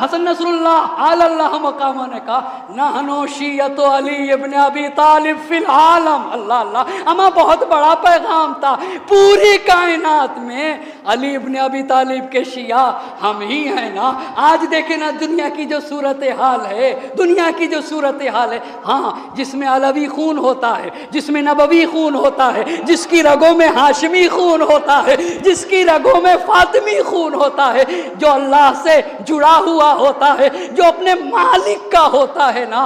حسن نصر اللہ علی اللہ مقامہ نے کہا، نحنو شیعت علی ابن ابی طالب فی العالم، اللہ اللہ۔ اما بہت بڑا پیغام تھا، پوری کائنات میں علی ابن ابی طالب کے شیعہ ہم ہی ہیں نا۔ آج دیکھیں نا دنیا کی جو صورتحال ہے، دنیا کی جو صورتحال ہے، ہاں، جس میں علوی خون ہوتا ہے، جس میں نبوی خون ہوتا ہے، جس کی رگوں میں ہاشمی خون ہوتا ہے، جس کی رگوں میں فاطمی خون ہوتا ہے، جو اللہ سے جڑا ہوا ہوتا ہے، جو اپنے مالک کا ہوتا ہے نا،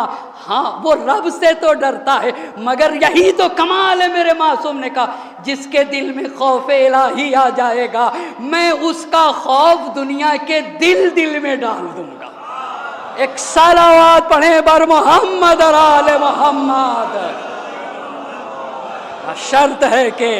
ہاں وہ رب سے تو ڈرتا ہے، مگر یہی تو کمال ہے۔ میرے معصوم نے کہا، جس کے دل میں خوف الہی آ جائے گا میں اس کا خوف دنیا کے دل میں ڈال دوں گا۔ ایک صلوات پڑھیں بر محمد اور آل محمد۔ شرط ہے کہ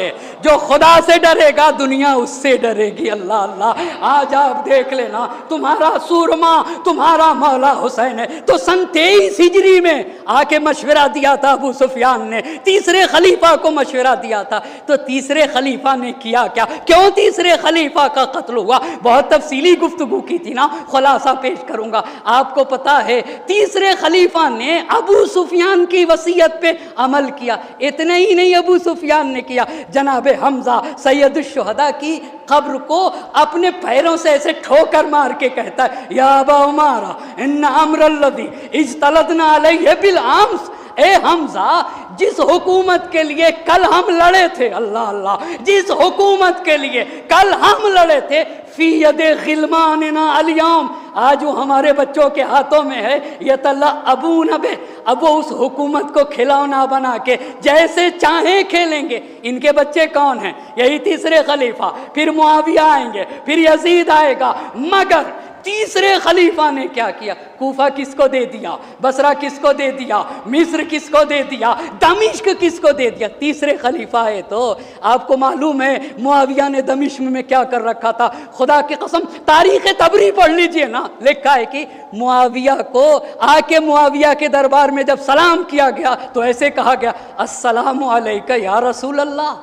جو خدا سے ڈرے گا دنیا اس سے ڈرے گی۔ اللہ اللہ، آج آپ دیکھ لینا، تمہارا سورما تمہارا مولا حسین ہے تو سن 23 ہجری میں آ کے مشورہ دیا تھا ابو سفیان نے، تیسرے خلیفہ کو مشورہ دیا تھا، تو تیسرے خلیفہ نے کیا کیا، کیوں تیسرے خلیفہ کا قتل ہوا؟ بہت تفصیلی گفتگو کی تھی نا، خلاصہ پیش کروں گا۔ آپ کو پتا ہے تیسرے خلیفہ نے ابو سفیان کی وصیت پہ عمل کیا، اتنا ہی نہیں ابو سفیان نے کیا، جناب حمزہ سید الشہداء کی قبر کو اپنے پیروں سے ایسے ٹھوکر مار کے کہتا ہے، یا ابا عمارہ ان امر الذی اجتلدنا علیہ بالامس، اے حمزہ جس حکومت کے لیے کل ہم لڑے تھے، اللہ اللہ، جس حکومت کے لیے کل ہم لڑے تھے، فی ید غلماننا الیوم، آج وہ ہمارے بچوں کے ہاتھوں میں ہے، یتلعبون بہ، اب وہ اس حکومت کو کھلونا بنا کے جیسے چاہیں کھیلیں گے۔ ان کے بچے کون ہیں؟ یہی تیسرے خلیفہ، پھر معاویہ آئیں گے، پھر یزید آئے گا، مگر تیسرے خلیفہ نے کیا کیا؟ کوفہ کس کو دے دیا؟ بصرہ کس کو دے دیا؟ مصر کس کو دے دیا؟ دمشق کس کو دے دیا؟ تیسرے خلیفہ ہے۔ تو آپ کو معلوم ہے معاویہ نے دمشق میں کیا کر رکھا تھا؟ خدا کی قسم تاریخ طبری پڑھ لیجئے نا، لکھا ہے کہ معاویہ کو آ کے معاویہ کے دربار میں جب سلام کیا گیا تو ایسے کہا گیا، السلام علیکہ یا رسول اللہ،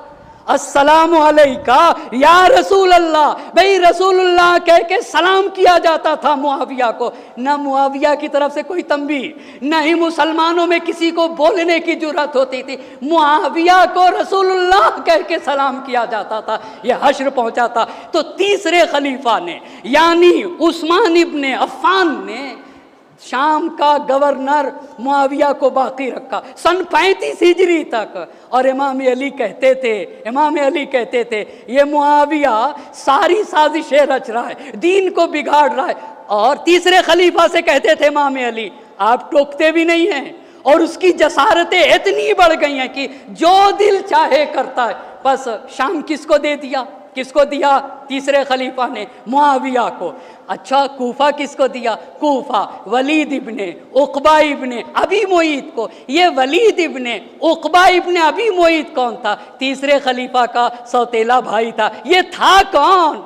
السلام علیکہ یا رسول اللہ۔ بھئی رسول اللہ کہہ کے سلام کیا جاتا تھا معاویہ کو، نہ معاویہ کی طرف سے کوئی تنبیہ، نہ ہی مسلمانوں میں کسی کو بولنے کی جرات ہوتی تھی، معاویہ کو رسول اللہ کہہ کے سلام کیا جاتا تھا، یہ حشر پہنچا تھا۔ تو تیسرے خلیفہ نے یعنی عثمان ابن عفان نے شام کا گورنر معاویہ کو باقی رکھا سن 35 ہجری تک، اور امام علی کہتے تھے یہ معاویہ ساری سازشیں رچ رہا ہے، دین کو بگاڑ رہا ہے، اور تیسرے خلیفہ سے کہتے تھے امام علی آپ ٹوکتے بھی نہیں ہیں، اور اس کی جسارتیں اتنی بڑھ گئی ہیں کہ جو دل چاہے کرتا ہے۔ بس شام کس کو دے دیا؟ کس کو دیا؟ تیسرے خلیفہ نے معاویہ کو۔ اچھا کوفہ کس کو دیا؟ کوفہ ولید ابن عقبہ ابن ابی معیط کو۔ یہ ولید ابن عقبہ ابن ابی معیط کون تھا؟ تیسرے خلیفہ کا سوتیلا بھائی تھا۔ یہ تھا کون؟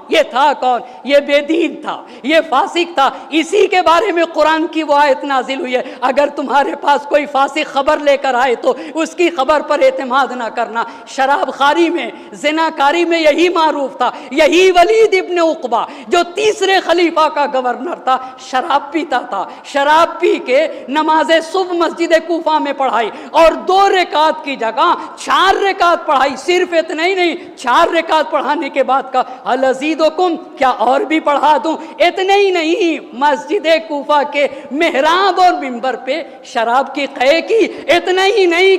یہ بے دین تھا، یہ فاسق تھا۔ اسی کے بارے میں قرآن کی وہ آیت نازل ہوئی ہے، اگر تمہارے پاس کوئی فاسق خبر لے کر آئے تو اس کی خبر پر اعتماد نہ کرنا۔ شراب خاری میں، زنا کاری میں یہی معروف تھا۔ یہی ولید ابن عقبہ جو تیسرے خلیفہ کا گورنر تھا، شراب پیتا تھا، شراب پی کے نماز صبح مسجد کوفہ میں پڑھائی، اور 2 رکعت کی جگہ 4 رکعت پڑھائی۔ صرف اتنا ہی نہیں، 4 رکعت پڑھانے کے بعد کا ہل ازیدکم، کیا اور بھی پڑھا دوں؟ اتنا ہی نہیں، مسجد کوفہ کے محراب اور منبر پہ شراب کی قے کی۔ اتنا ہی نہیں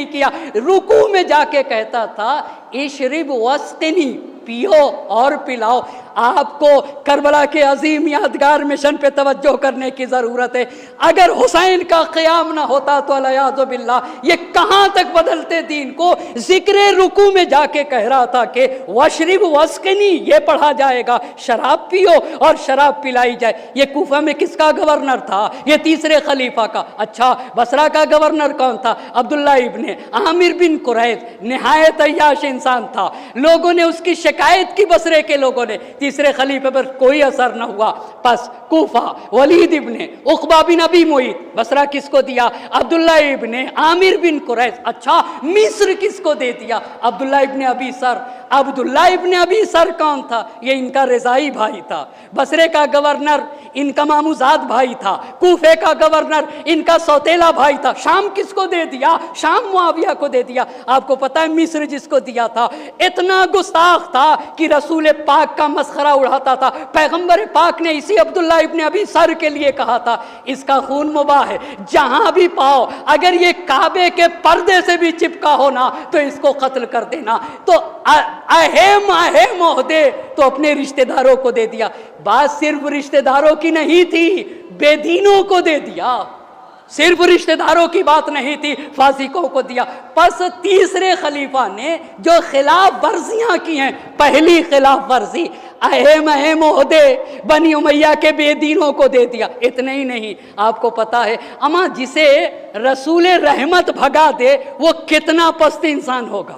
کیا، رکوع میں جا کے کہتا تھا اشرب واسقنی، پیو اور پلاؤ۔ آپ کو کربلا کے عظیم یادگار مشن پہ توجہ کرنے کی ضرورت ہے۔ اگر حسین کا قیام نہ ہوتا تو الیاذ باللہ یہ کہاں تک بدلتے دین کو؟ ذکر رکوع میں جا کے کہہ رہا تھا کہ واشرب واسقنی، یہ پڑھا جائے گا، شراب پیو اور شراب پلائی جائے۔ یہ کوفہ میں کس کا گورنر تھا؟ یہ تیسرے خلیفہ کا۔ اچھا بصرہ کا گورنر کون تھا؟ عبداللہ ابن عامر بن قریظ، نہایت عیاش انسان تھا۔ لوگوں نے اس کی شکایت کی، بصرے کے لوگوں نے، تیسرے خلیفے پر کوئی اثر نہ ہوا۔ پس کوفہ ولید ابن عقبہ بن ابی معیط، بصرہ کس کو دیا؟ عبداللہ ابن عامر بن قریظ۔ اچھا مصر کس کو دے دیا؟ عبداللہ ابن ابی سر۔ عبداللہ ابن ابی سر کون تھا؟ یہ ان کا رضائی بھائی تھا۔ بصرے کا گورنر ان کا ماموزاد بھائی تھا، کوفے کا گورنر ان کا سوتیلا بھائی تھا۔ شام کس کو دے دیا؟ شام معاویہ کو دے دیا۔ آپ کو پتا ہے مصر جس کو دیا تھا اتنا گستاخ تھا کہ رسول پاک کا مسخرہ اڑاتا تھا۔ پیغمبر پاک نے اسی عبداللہ ابن ابی سر کے لیے کہا تھا اس کا خون مباح ہے، جہاں بھی پاؤ اگر یہ کعبے کے پردے سے بھی چپکا ہونا تو اس کو قتل کر دینا۔ تو اہم عہدے تو اپنے رشتہ داروں کو دے دیا۔ بات صرف رشتہ داروں کی نہیں تھی، بے دینوں کو دے دیا۔ صرف رشتہ داروں کی بات نہیں تھی، فاسقوں کو دیا۔ پس تیسرے خلیفہ نے جو خلاف ورزیاں کی ہیں، پہلی خلاف ورزی اہم عہدے بنی امیہ کے بے دینوں کو دے دیا۔ اتنا ہی نہیں، آپ کو پتا ہے اما جسے رسول رحمت بھگا دے وہ کتنا پست انسان ہوگا۔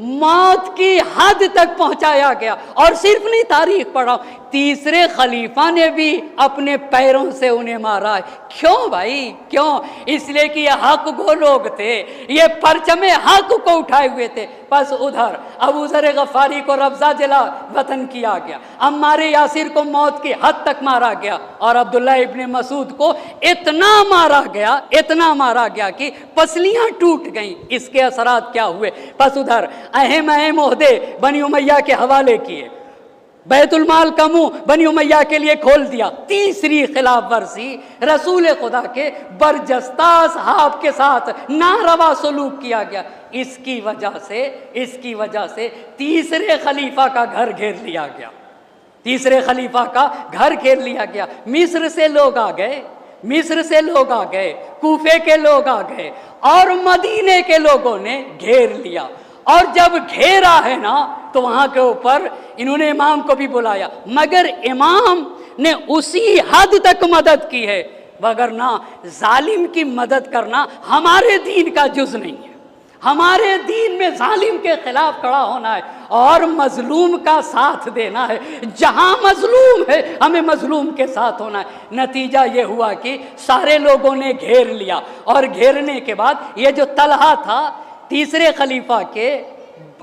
موت کی حد تک پہنچایا گیا. اور صرف نہیں تاریخ پڑھا، تیسرے خلیفہ نے بھی اپنے پیروں سے انہیں مارا ہے. کیوں بھائی کیوں؟ اس لیے کہ یہ حق گو لوگ تھے، یہ پرچم حق کو اٹھائے ہوئے تھے. بس ادھر ابو ذر غفاری کو ربضہ جلا وطن کیا گیا، عمار یاسر کو موت کی حد تک مارا گیا، اور عبداللہ ابن مسعود کو اتنا مارا گیا کہ پسلیاں ٹوٹ گئیں. اس کے اثرات کیا ہوئے؟ بس ادھر اہم عہدے بنی امیہ کے حوالے کیے، بیت المال کا منہ بنی امیہ کے لیے کھول دیا. تیسری خلاف ورزی، رسول خدا کے برجستہ اصحاب کے ساتھ ناروا سلوک کیا گیا. اس کی وجہ سے تیسرے خلیفہ کا گھر گھیر لیا گیا. مصر سے لوگ آ گئے، کوفے کے لوگ آ گئے، اور مدینے کے لوگوں نے گھیر لیا. اور جب گھیرا ہے نا تو وہاں کے اوپر انہوں نے امام کو بھی بلایا، مگر امام نے اسی حد تک مدد کی ہے، وگرنہ ظالم کی مدد کرنا ہمارے دین کا جز نہیں ہے. ہمارے دین میں ظالم کے خلاف کھڑا ہونا ہے اور مظلوم کا ساتھ دینا ہے. جہاں مظلوم ہے ہمیں مظلوم کے ساتھ ہونا ہے. نتیجہ یہ ہوا کہ سارے لوگوں نے گھیر لیا، اور گھیرنے کے بعد یہ جو طلحہ تھا تیسرے خلیفہ کے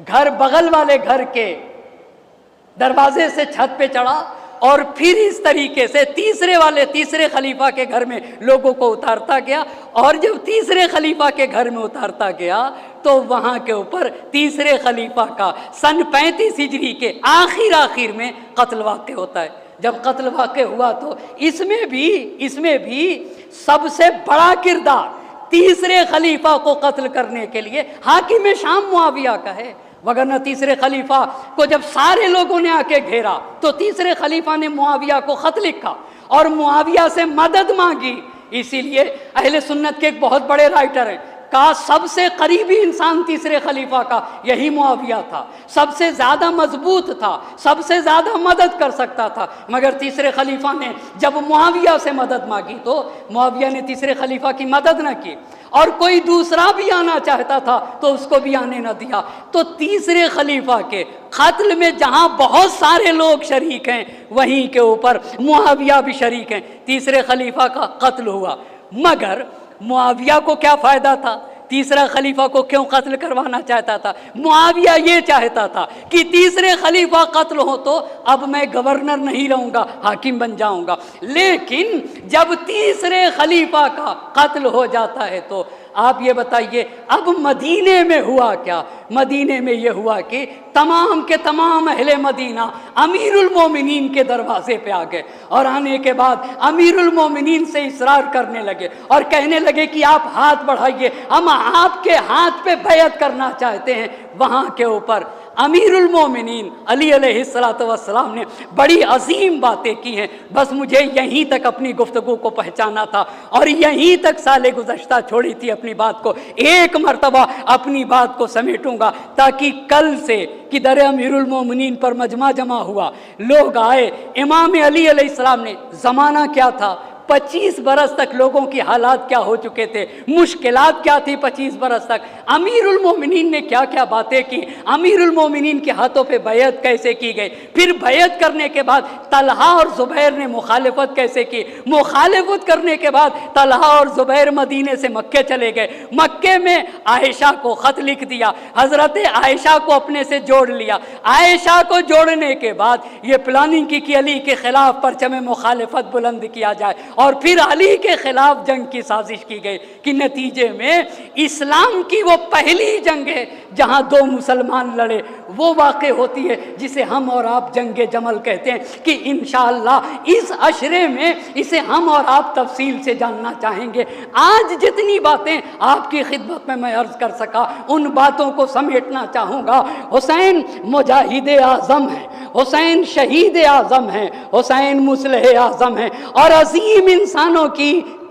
گھر، بغل والے گھر کے دروازے سے چھت پہ چڑھا، اور پھر اس طریقے سے تیسرے خلیفہ کے گھر میں لوگوں کو اتارتا گیا. اور جب تیسرے خلیفہ کے گھر میں اتارتا گیا تو وہاں کے اوپر تیسرے خلیفہ کا سن 35 ہجری کے آخر میں قتل واقع ہوتا ہے. جب قتل واقع ہوا تو اس میں بھی سب سے بڑا کردار تیسرے خلیفہ کو قتل کرنے کے لیے حاکم شام معاویہ کا ہے. وگرنہ تیسرے خلیفہ کو جب سارے لوگوں نے آ کے گھیرا تو تیسرے خلیفہ نے معاویہ کو خط لکھا اور معاویہ سے مدد مانگی. اسی لیے اہل سنت کے ایک بہت بڑے رائٹر ہیں، کہا سب سے قریبی انسان تیسرے خلیفہ کا یہی معاویہ تھا، سب سے زیادہ مضبوط تھا، سب سے زیادہ مدد کر سکتا تھا. مگر تیسرے خلیفہ نے جب معاویہ سے مدد مانگی تو معاویہ نے تیسرے خلیفہ کی مدد نہ کی، اور کوئی دوسرا بھی آنا چاہتا تھا تو اس کو بھی آنے نہ دیا. تو تیسرے خلیفہ کے قتل میں جہاں بہت سارے لوگ شریک ہیں وہیں کے اوپر معاویہ بھی شریک ہیں. تیسرے خلیفہ کا قتل ہوا، مگر معاویہ کو کیا فائدہ تھا؟ تیسرا خلیفہ کو کیوں قتل کروانا چاہتا تھا؟ معاویہ یہ چاہتا تھا کہ تیسرے خلیفہ قتل ہو تو اب میں گورنر نہیں رہوں گا، حاکم بن جاؤں گا. لیکن جب تیسرے خلیفہ کا قتل ہو جاتا ہے تو آپ یہ بتائیے اب مدینے میں ہوا کیا؟ مدینے میں یہ ہوا کہ تمام کے تمام اہل مدینہ امیر المومنین کے دروازے پہ آ گئے، اور آنے کے بعد امیر المومنین سے اصرار کرنے لگے اور کہنے لگے کہ آپ ہاتھ بڑھائیے، ہم آپ کے ہاتھ پہ بیعت کرنا چاہتے ہیں. وہاں کے اوپر امیر المومنین علی علیہ السلام نے بڑی عظیم باتیں کی ہیں. بس مجھے یہیں تک اپنی گفتگو کو پہنچانا تھا اور یہیں تک سال گزشتہ چھوڑی تھی اپنی بات کو. ایک مرتبہ اپنی بات کو سمیٹوں گا تاکہ کل سے کہ در امیر المومنین پر مجمع جمع ہوا، لوگ آئے. امام علی علیہ السلام نے زمانہ کیا تھا؟ 25 برس تک لوگوں کی حالات کیا ہو چکے تھے، مشکلات کیا تھی 25 برس تک. امیر المومنین نے کیا کیا باتیں کی، امیر المومنین کے ہاتھوں پہ بیعت کیسے کی گئی، پھر بیعت کرنے کے بعد طلحہ اور زبیر نے مخالفت کیسے کی، مخالفت کرنے کے بعد طلحہ اور زبیر مدینے سے مکے چلے گئے، مکے میں عائشہ کو خط لکھ دیا، حضرت عائشہ کو اپنے سے جوڑ لیا. عائشہ کو جوڑنے کے بعد یہ پلاننگ کی کہ علی کے خلاف پرچم مخالفت بلند کیا جائے، اور پھر علی کے خلاف جنگ کی سازش کی گئی کہ نتیجے میں اسلام کی وہ پہلی جنگ ہے جہاں 2 مسلمان لڑے، وہ واقع ہوتی ہے جسے ہم اور آپ جنگ جمل کہتے ہیں، کہ انشاءاللہ اس عشرے میں اسے ہم اور آپ تفصیل سے جاننا چاہیں گے. آج جتنی باتیں آپ کی خدمت میں عرض کر سکا ان باتوں کو سمیٹنا چاہوں گا. حسین مجاہد اعظم ہے، حسین شہید اعظم ہے، حسین مصلح اعظم ہے، اور عظیم انسانوں کی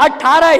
18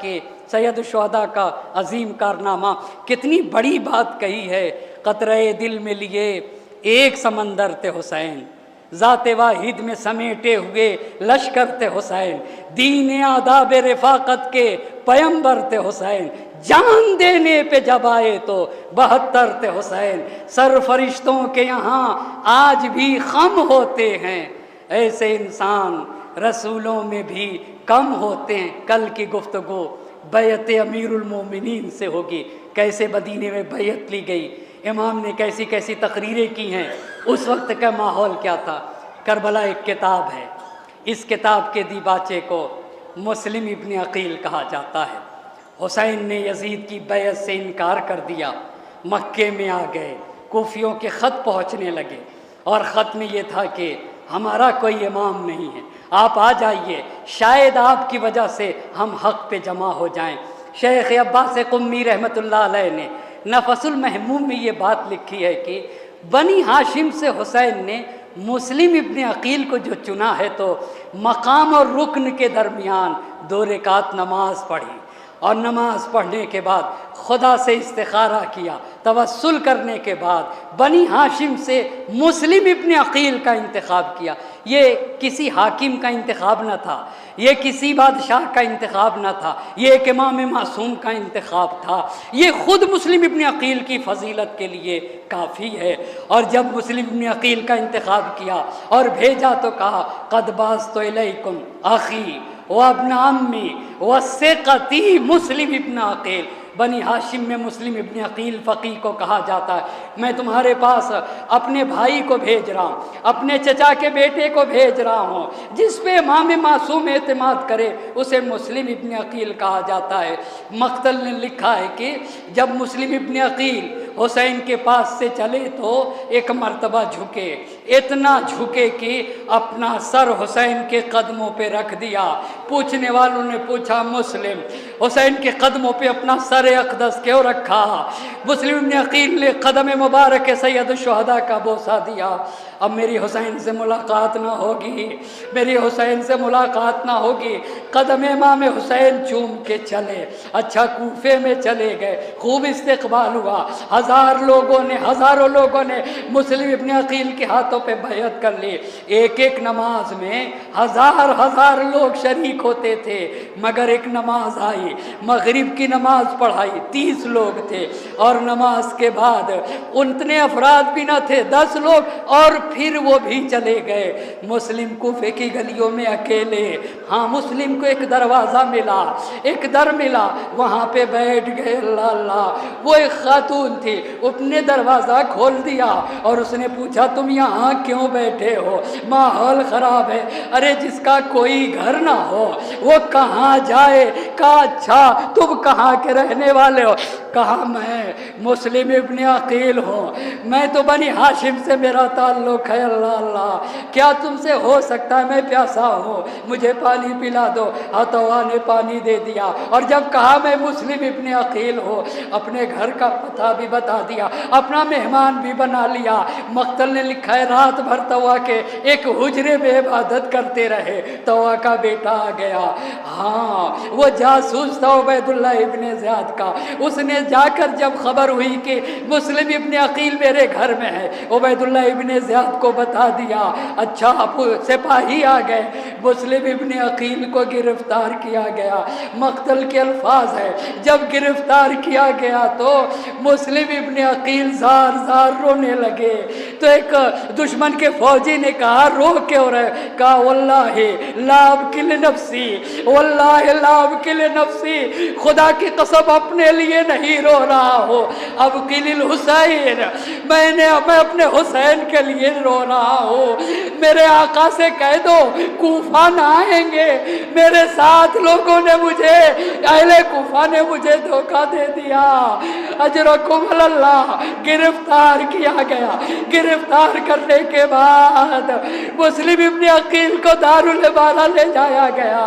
کہ سید الشہداء کا عظیم کارنامہ، کتنی بڑی بات کہی ہے، قطرے دل میں لیے ایک سمندر تھے حسین، ذات واحد میں سمیٹے ہوئے لشکر تھے حسین، دین آداب رفاقت کے پیمبر تھے حسین، جان دینے پہ جب آئے تو 72 تھے حسین، سر فرشتوں کے یہاں آج بھی خم ہوتے ہیں، ایسے انسان رسولوں میں بھی کم ہوتے ہیں۔ کل کی گفتگو بیعت امیر المومنین سے ہوگی، کیسے مدینے میں بیعت لی گئی، امام نے کیسی کیسی تقریریں کی ہیں، اس وقت کا ماحول کیا تھا۔ کربلا ایک کتاب ہے، اس کتاب کے دیباچے کو مسلم ابن عقیل کہا جاتا ہے۔ حسین نے یزید کی بیعت سے انکار کر دیا، مکے میں آ گئے، کوفیوں کے خط پہنچنے لگے، اور خط میں یہ تھا کہ ہمارا کوئی امام نہیں ہے، آپ آ جائیے، شاید آپ کی وجہ سے ہم حق پہ جمع ہو جائیں۔ شیخ عباس قمی رحمۃ اللہ علیہ نے نفس المحموم میں یہ بات لکھی ہے کہ بنی ہاشم سے حسین نے مسلم ابن عقیل کو جو چنا ہے تو مقام اور رکن کے درمیان 2 رکعت نماز پڑھی، اور نماز پڑھنے کے بعد خدا سے استخارہ کیا، توسل کرنے کے بعد بنی ہاشم سے مسلم ابن عقیل کا انتخاب کیا۔ یہ کسی حاکم کا انتخاب نہ تھا، یہ کسی بادشاہ کا انتخاب نہ تھا، یہ ایک امام معصوم کا انتخاب تھا، یہ خود مسلم ابن عقیل کی فضیلت کے لیے کافی ہے۔ اور جب مسلم ابن عقیل کا انتخاب کیا اور بھیجا تو کہا قد باسط الیکم اخی وابن عمی وثقتی مسلم ابن عقیل۔ بنی ہاشم میں مسلم ابن عقیل فقیہ کو کہا جاتا ہے، میں تمہارے پاس اپنے بھائی کو بھیج رہا ہوں، اپنے چچا کے بیٹے کو بھیج رہا ہوں، جس پہ امام معصوم اعتماد کرے اسے مسلم ابن عقیل کہا جاتا ہے۔ مقتل نے لکھا ہے کہ جب مسلم ابن عقیل حسین کے پاس سے چلے تو ایک مرتبہ جھکے، اتنا جھکے کہ اپنا سر حسین کے قدموں پہ رکھ دیا۔ پوچھنے والوں نے پوچھا مسلم حسین کے قدموں پہ اپنا سر اقدس کیوں رکھا؟ مسلم ابن عقیل نے قدم مبارک سید الشہداء کا بوسہ دیا۔ اب میری حسین سے ملاقات نہ ہوگی، میری حسین سے ملاقات نہ ہوگی۔ قدم امام حسین چوم کے چلے، اچھا کوفے میں چلے گئے، خوب استقبال ہوا، ہزاروں لوگوں نے مسلم ابن عقیل کے ہاتھوں پہ بیعت کر لی۔ ایک ایک نماز میں ہزار لوگ شریک ہوتے تھے، مگر ایک نماز آئی، مغرب کی نماز پڑھائی، 30 لوگ تھے، اور نماز کے بعد اتنے افراد بھی نہ تھے، 10 لوگ، اور پھر وہ بھی چلے گئے۔ مسلم کوفے کی گلیوں میں اکیلے، ہاں مسلم کو ایک دروازہ ملا، ایک در ملا، وہاں پہ بیٹھ گئے۔ اللہ اللہ، وہ ایک خاتون تھی، اس نے دروازہ کھول دیا اور اس نے پوچھا تم یہاں کیوں بیٹھے ہو؟ ماحول خراب ہے۔ ارے جس کا کوئی گھر نہ ہو وہ کہاں جائے؟ کہا اچھا تم کہاں کے رہنے والے ہو؟ کہا میں مسلم ابن عقیل ہوں، میں تو بنی ہاشم سے میرا تعلق ہے۔ اللہ اللہ، کیا تم سے ہو سکتا ہے؟ میں پیاسا ہوں، مجھے پانی پلا دو۔ عطوا نے پانی دے دیا، اور جب کہا میں مسلم ابن عقیل ہوں، اپنے گھر کا پتہ بھی بتا دیا، اپنا مہمان بھی بنا لیا۔ مقتل نے لکھا ہے رات بھر طوا کے ایک حجرے میں عبادت کرتے رہے۔ طوا کا بیٹا آ گیا، ہاں وہ جاسوس تھا عبید اللہ ابن زیاد کا، اس نے جا کر جب خبر ہوئی کہ مسلم ابن عقیل میرے گھر میں ہے، عبید اللہ ابن زیاد کو بتا دیا۔ اچھا سپاہی آ گئے، مسلم ابن عقیل کو گرفتار کیا گیا۔ مقتل کے الفاظ ہے جب گرفتار کیا گیا تو مسلم ابن عقیل زار زار رونے لگے، تو ایک دشمن کے فوجی نے کہا رو کیوں رہے؟ کہا واللہ لا ابکی لنفسی، واللہ لا ابکی لنفسی، خدا کی قسم اپنے لیے نہیں رو رہا ہوں، ابکی للحسین، میں اپنے حسین کے لیے رو رہا ہوں۔ میرے آقا سے کہہ دو کوفہ نہ آئیں گے، میرے ساتھ لوگوں نے مجھے، اہل کوفہ نے مجھے دھوکہ دے دیا۔ اجرکم اللہ، گرفتار کیا گیا۔ گرفتار کرنے کے بعد مسلم ابن عقیل کو دارالعمارہ لے جایا گیا۔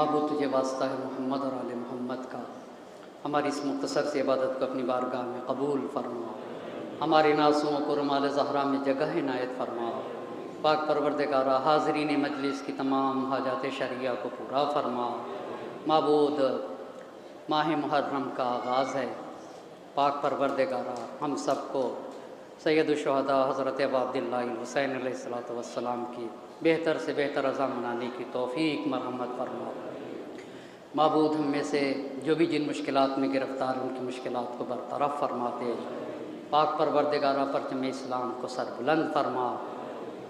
معبود تجھے واسطہ ہے محمد اور آل محمد کا، ہماری اس مختصر سی عبادت کو اپنی بارگاہ میں قبول فرما، ہماری ناسوں کو رمال زہرا میں جگہ عنایت فرما۔ پاک پروردگارہ حاضرین مجلس کی تمام حاجات شرعیہ کو پورا فرما۔ معبود ماہ محرم کا آغاز ہے، پاک پروردگارہ ہم سب کو سید الشہداء حضرت ابا عبداللہ الحسین علیہ السلام کی بہتر سے بہتر رضا منانے کی توفیق مرحمت فرما۔ معبود ہم میں سے جو بھی جن مشکلات میں گرفتار ہیں ان کی مشکلات کو برطرف فرما دے۔ پاک پروردگارہ پرچم اسلام کو سربلند فرما۔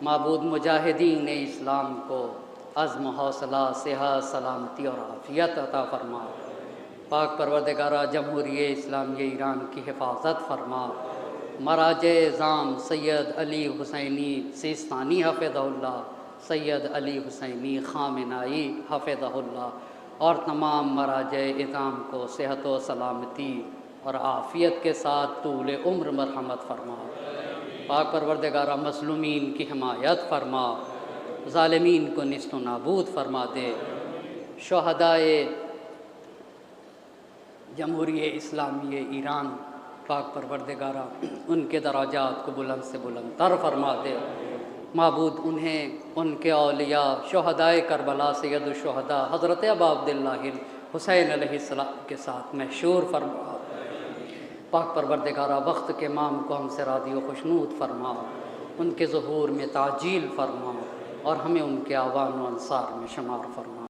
معبود مجاہدین اسلام کو عزم، حوصلہ، صحت، سلامتی اور عافیت عطا فرما۔ پاک پروردگارہ جمہوریہ اسلامیہ ایران کی حفاظت فرما۔ مراجع اعظام سید علی حسینی سیستانی حفظہ اللہ، سید علی حسینی خامنائی حفظہ اللہ اور تمام مراجع اعظام کو صحت و سلامتی اور عافیت کے ساتھ طول عمر مرحمت فرما۔ پاک پروردگارہ مظلومین کی حمایت فرما، ظالمین کو نیست و نابود فرما دے۔ شہدائے جمہوریہ اسلامیہ ایران پاک پروردگارہ ان کے درجات کو بلند سے بلند تر فرما دے۔ معبود انہیں ان کے اولیاء شہدائے کربلا سید الشہداء حضرت ابا عبداللہ حسین علیہ السلام کے ساتھ محشور فرما۔ پاک پروردگارہ وقت کے امام کو ہم سے راضی و خوشنود فرما، ان کے ظہور میں تعجیل فرما اور ہمیں ان کے اعوان و انصار میں شمار فرما۔